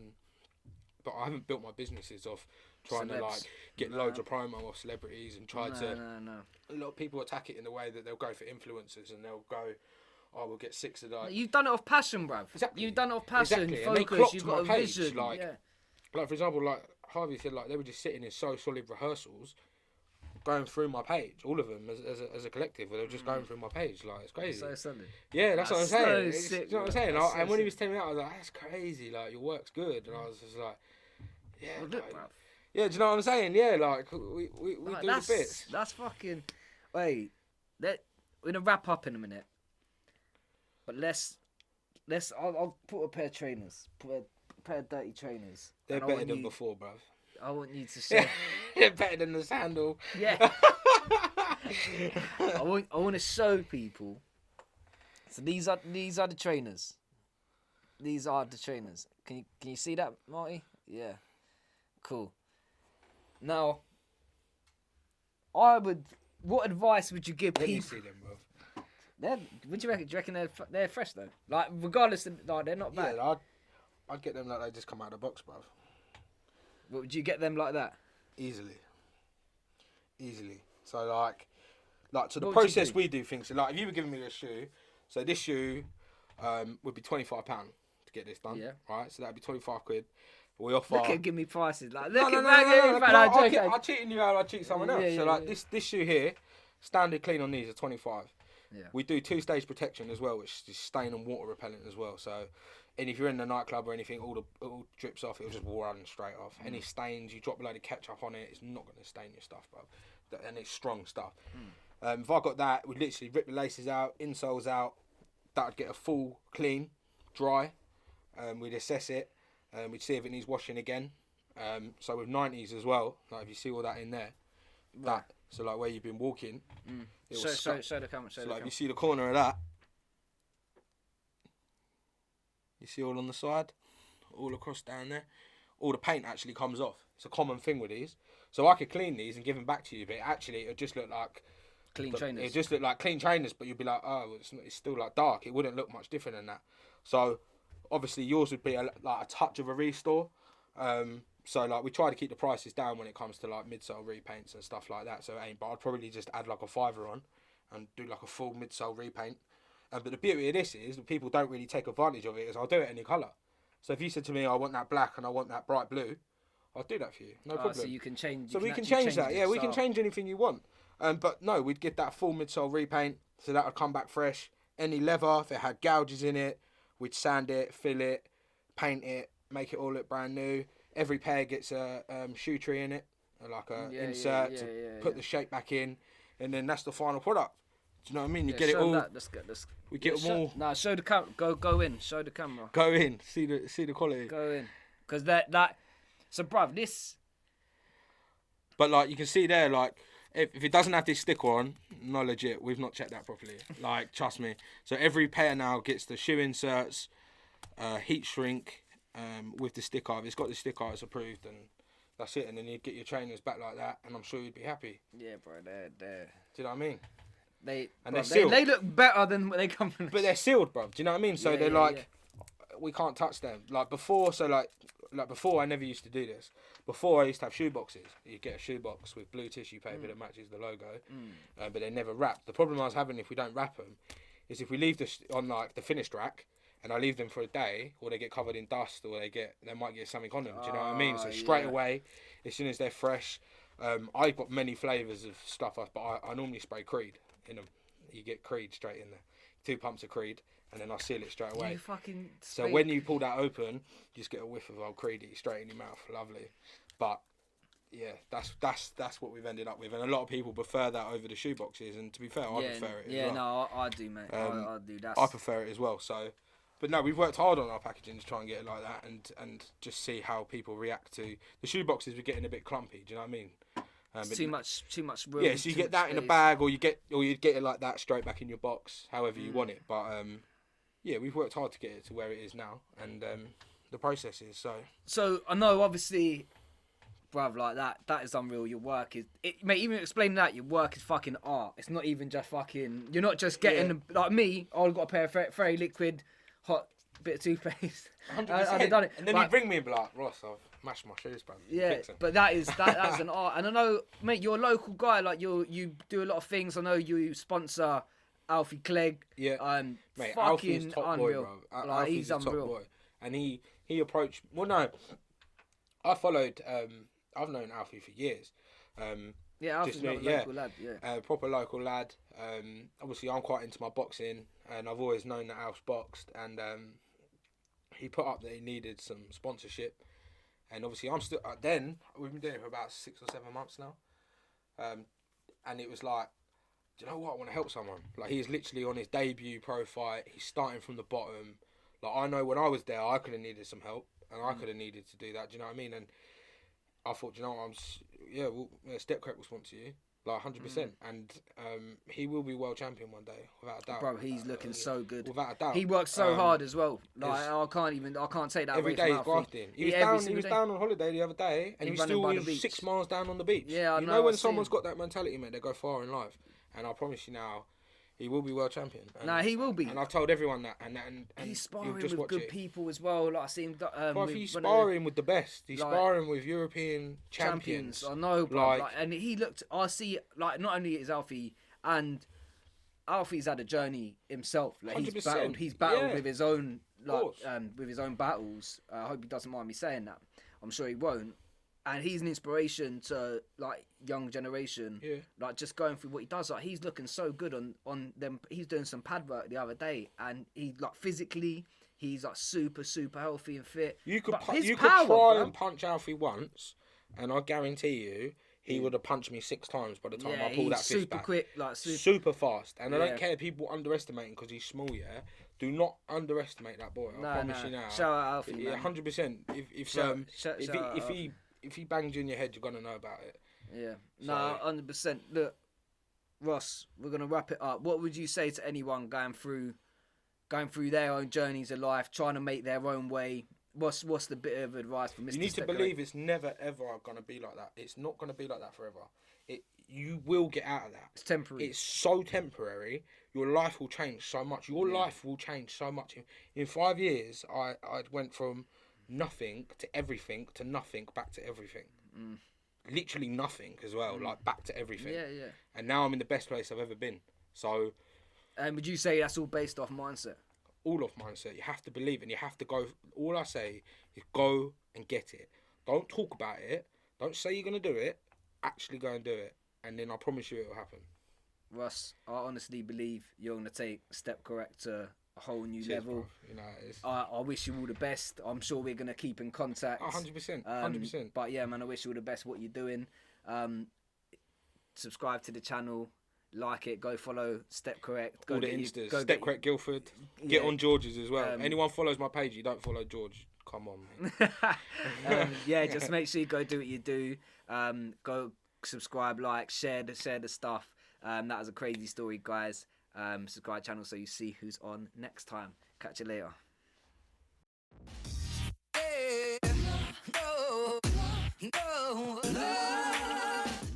but I haven't built my businesses off trying to like get loads of promo off celebrities and try to. No. A lot of people attack it in the way that they'll go for influencers and they'll go, oh, we'll get 6 of that. You've done it off passion, bruv. Exactly. You've done it off passion, exactly. focus. You've got a page, vision. like for example, like Harvey said, like they were just sitting in So Solid rehearsals, going through my page, all of them as a collective. They were just going through my page, like it's crazy. So Solid. Yeah, that's what I'm saying. So sick, you know what I'm saying? And when he was telling me that, I was like, that's crazy. Like your work's good, and I was just like, yeah, well, look, bruv. Yeah. Do you know what I'm saying? Yeah, like we like, do the bits. That's fucking. Wait, we're gonna wrap up in a minute, but let's. I'll put a pair of trainers. Put a pair of dirty trainers. They're better than before, bruv. I want you to say they're better than the sandal. Yeah. I want to show people. So these are the trainers. These are the trainers. Can you see that, Marty? Yeah. Cool. Now, what advice would you give people? Let me see them, bruv. What do you reckon? Do you reckon they're fresh though? Like regardless of, like they're not bad. Yeah, I'd get them like they just come out of the box, bruv. What, would you get them like that? Easily. So like so the What would you process do? we do things. So like if you were giving me a shoe, so this shoe would be £25 to get this done. Yeah. Right. So that'd be £25. We offer. Look at give me prices. Like, No, look no, at no, that. no, no, no, I'm joking. I'm cheating you out. I cheat someone else. Yeah, So yeah, like yeah. this shoe here, standard clean on these are 25. Yeah. We do 2-stage protection as well, which is stain and water repellent as well. So, and if you're in the nightclub or anything, it all drips off. It'll just run straight off. Any stains, you drop a load of ketchup on it, it's not going to stain your stuff, bro. And it's strong stuff. If I got that, we'd literally rip the laces out, insoles out. That'd get a full clean, dry. We'd assess it. We'd see if it needs washing again. So with 90s as well, like if you see all that in there, that. So like where you've been walking, it will Show the camera. so like if you see the corner of that, you see all on the side, all across down there, all the paint actually comes off. It's a common thing with these. So I could clean these and give them back to you, but actually it would just look like Clean trainers. It just look like clean trainers, but you'd be like, oh, it's still like dark. It wouldn't look much different than that. So obviously yours would be like a touch of a restore. So like we try to keep the prices down when it comes to like midsole repaints and stuff like that. So but I'd probably just add like a £5 on and do like a full midsole repaint. But the beauty of this is that people don't really take advantage of it. Is I'll do it any colour. So if you said to me, I want that black and I want that bright blue, I'll do that for you. No problem. So you can change. So we can change that. Yeah, we can change anything you want. But no, we'd get that full midsole repaint, so that would come back fresh. Any leather, if it had gouges in it, we'd sand it, fill it, paint it, make it all look brand new. Every pair gets a shoe tree in it, like a insert to put the shape back in, and then that's the final product. Do you know what I mean? You get it all. Let's we get them all. Nah, show the camera. Go in. Show the camera. Go in. See the quality. Go in. Because that. So, bruv, this. But like you can see there, like. If it doesn't have this sticker on, no legit, we've not checked that properly. Like, trust me. So every pair now gets the shoe inserts, heat shrink, with the sticker. If it's got the sticker, it's approved, and that's it. And then you get your trainers back like that, and I'm sure you'd be happy. Yeah, bro, they're. Do you know what I mean? They're sealed. They look better than they come from. But they're sealed, bro. Do you know what I mean? So Yeah, they're yeah, like, we can't touch them. Like before, before I never used to do this. Before I used to have shoe boxes. You get a shoe box with blue tissue paper that matches the logo, but they're never wrapped. The problem I was having if we don't wrap them is if we leave this on like the finished rack and I leave them for a day, or they get covered in dust, or they might get something on them. Do you know what I mean? So straight away, as soon as they're fresh, I've got many flavours of stuff, but I normally spray Creed in them. You get Creed straight in there, 2 pumps of Creed. And then I seal it straight away. So when you pull that open, you just get a whiff of old Creedy straight in your mouth. Lovely. But yeah, that's what we've ended up with. And a lot of people prefer that over the shoe boxes. And to be fair, I prefer it as well. Yeah, no, I do, mate. I do. I prefer it as well. So, but no, we've worked hard on our packaging to try and get it like that, and just see how people react to the shoe boxes. We're getting a bit clumpy. Do you know what I mean? Too much room. Yeah, so you get that in a bag, or you get it like that straight back in your box, however you want it. But yeah, we've worked hard to get it to where it is now, and the process is so. So I know, obviously, bruv, like that is unreal. Your work is, mate. Even explaining that, your work is fucking art. It's not even just fucking. You're not just getting like me. I've got a pair of very liquid, hot bit of toothpaste. 100%. Done it. And then you bring me and be like, Ross, I've mashed my shoes, bro. Yeah, but that's an art. And I know, mate, you're a local guy. Like you do a lot of things. I know you sponsor Alfie Clegg. Yeah, mate, fucking Alfie's top unreal. boy, bro. Like, Alfie's he's a top unreal. boy, and he approached. Well, no, I followed. I've known Alfie for years. Yeah, Alfie's a local lad. Yeah, proper local lad. Obviously, I'm quite into my boxing, and I've always known that Alf's boxed, and he put up that he needed some sponsorship, and obviously I'm still. Then we've been doing it for about 6 or 7 months now, and it was like, do you know what? I want to help someone. Like, he's literally on his debut pro fight. He's starting from the bottom. Like, I know when I was there, I could have needed some help, and I could have needed to do that. Do you know what I mean? And I thought, do you know what? Step Crep will sponsor you, like 100%. And he will be world champion one day, without a doubt. bro, he's looking so good. Without a doubt. He works so hard as well. Like, I can't take that every away day from he's Alfie. grafting. He was down on holiday the other day, and he was 6 miles down on the beach. Yeah, I you know know when I've someone's got that mentality, mate, they go far in life. And I promise you now, He will be world champion. He will be. And I've told everyone that. And he's sparring with good people as well. Like I see him. But he's sparring with the best. He's sparring with European champions. I know, bro. And he looked. I see. Like not only is Alfie and Alfie's had a journey himself. Like he's battled with his own with his own battles. I hope he doesn't mind me saying that. I'm sure he won't. And he's an inspiration to like young generation. Yeah. Like just going through what he does. Like he's looking so good on them. He's doing some pad work the other day, and he like physically, he's like super healthy and fit. You could try bro, and punch Alfie once, and I guarantee you, he would have punched me 6 times by the time I pulled that fist back. Super quick, like super fast. And I don't care if people underestimate him because he's small. Yeah, do not underestimate that boy. I promise you now. Shout out Alfie. Yeah, 100%. If he bangs you in your head, you're gonna know about it. Yeah, so. No, 100%. Look, Ross, we're gonna wrap it up. What would you say to anyone going through their own journeys of life, trying to make their own way? What's the bit of advice for Mr. You need to believe it's never ever gonna be like that. It's not gonna be like that forever. You will get out of that. It's temporary. It's so temporary. Your life will change so much. Your life will change so much. In 5 years, I went from nothing to everything to nothing back to everything. Literally nothing as well, like back to everything. Yeah. And now I'm in the best place I've ever been. So. And would you say that's all based off mindset? All off mindset. You have to believe and you have to go. All I say is go and get it. Don't talk about it. Don't say you're gonna do it. Actually go and do it, and then I promise you it will happen. Russ, I honestly believe you're gonna take Step Correct to a whole new level. Bro. You know, I wish you all the best. I'm sure we're gonna keep in contact. 100%. 100%. But yeah, man, I wish you all the best. What you're doing. Subscribe to the channel. Like it, go follow Step Correct. All the Instas. Step Correct Guildford. Get on George's as well. Anyone follows my page, you don't follow George. Come on, man. Just make sure you go do what you do. Go subscribe, like, share the stuff. That was a crazy story, guys. Subscribe channel so you see who's on next time. Catch you later. Hey, no.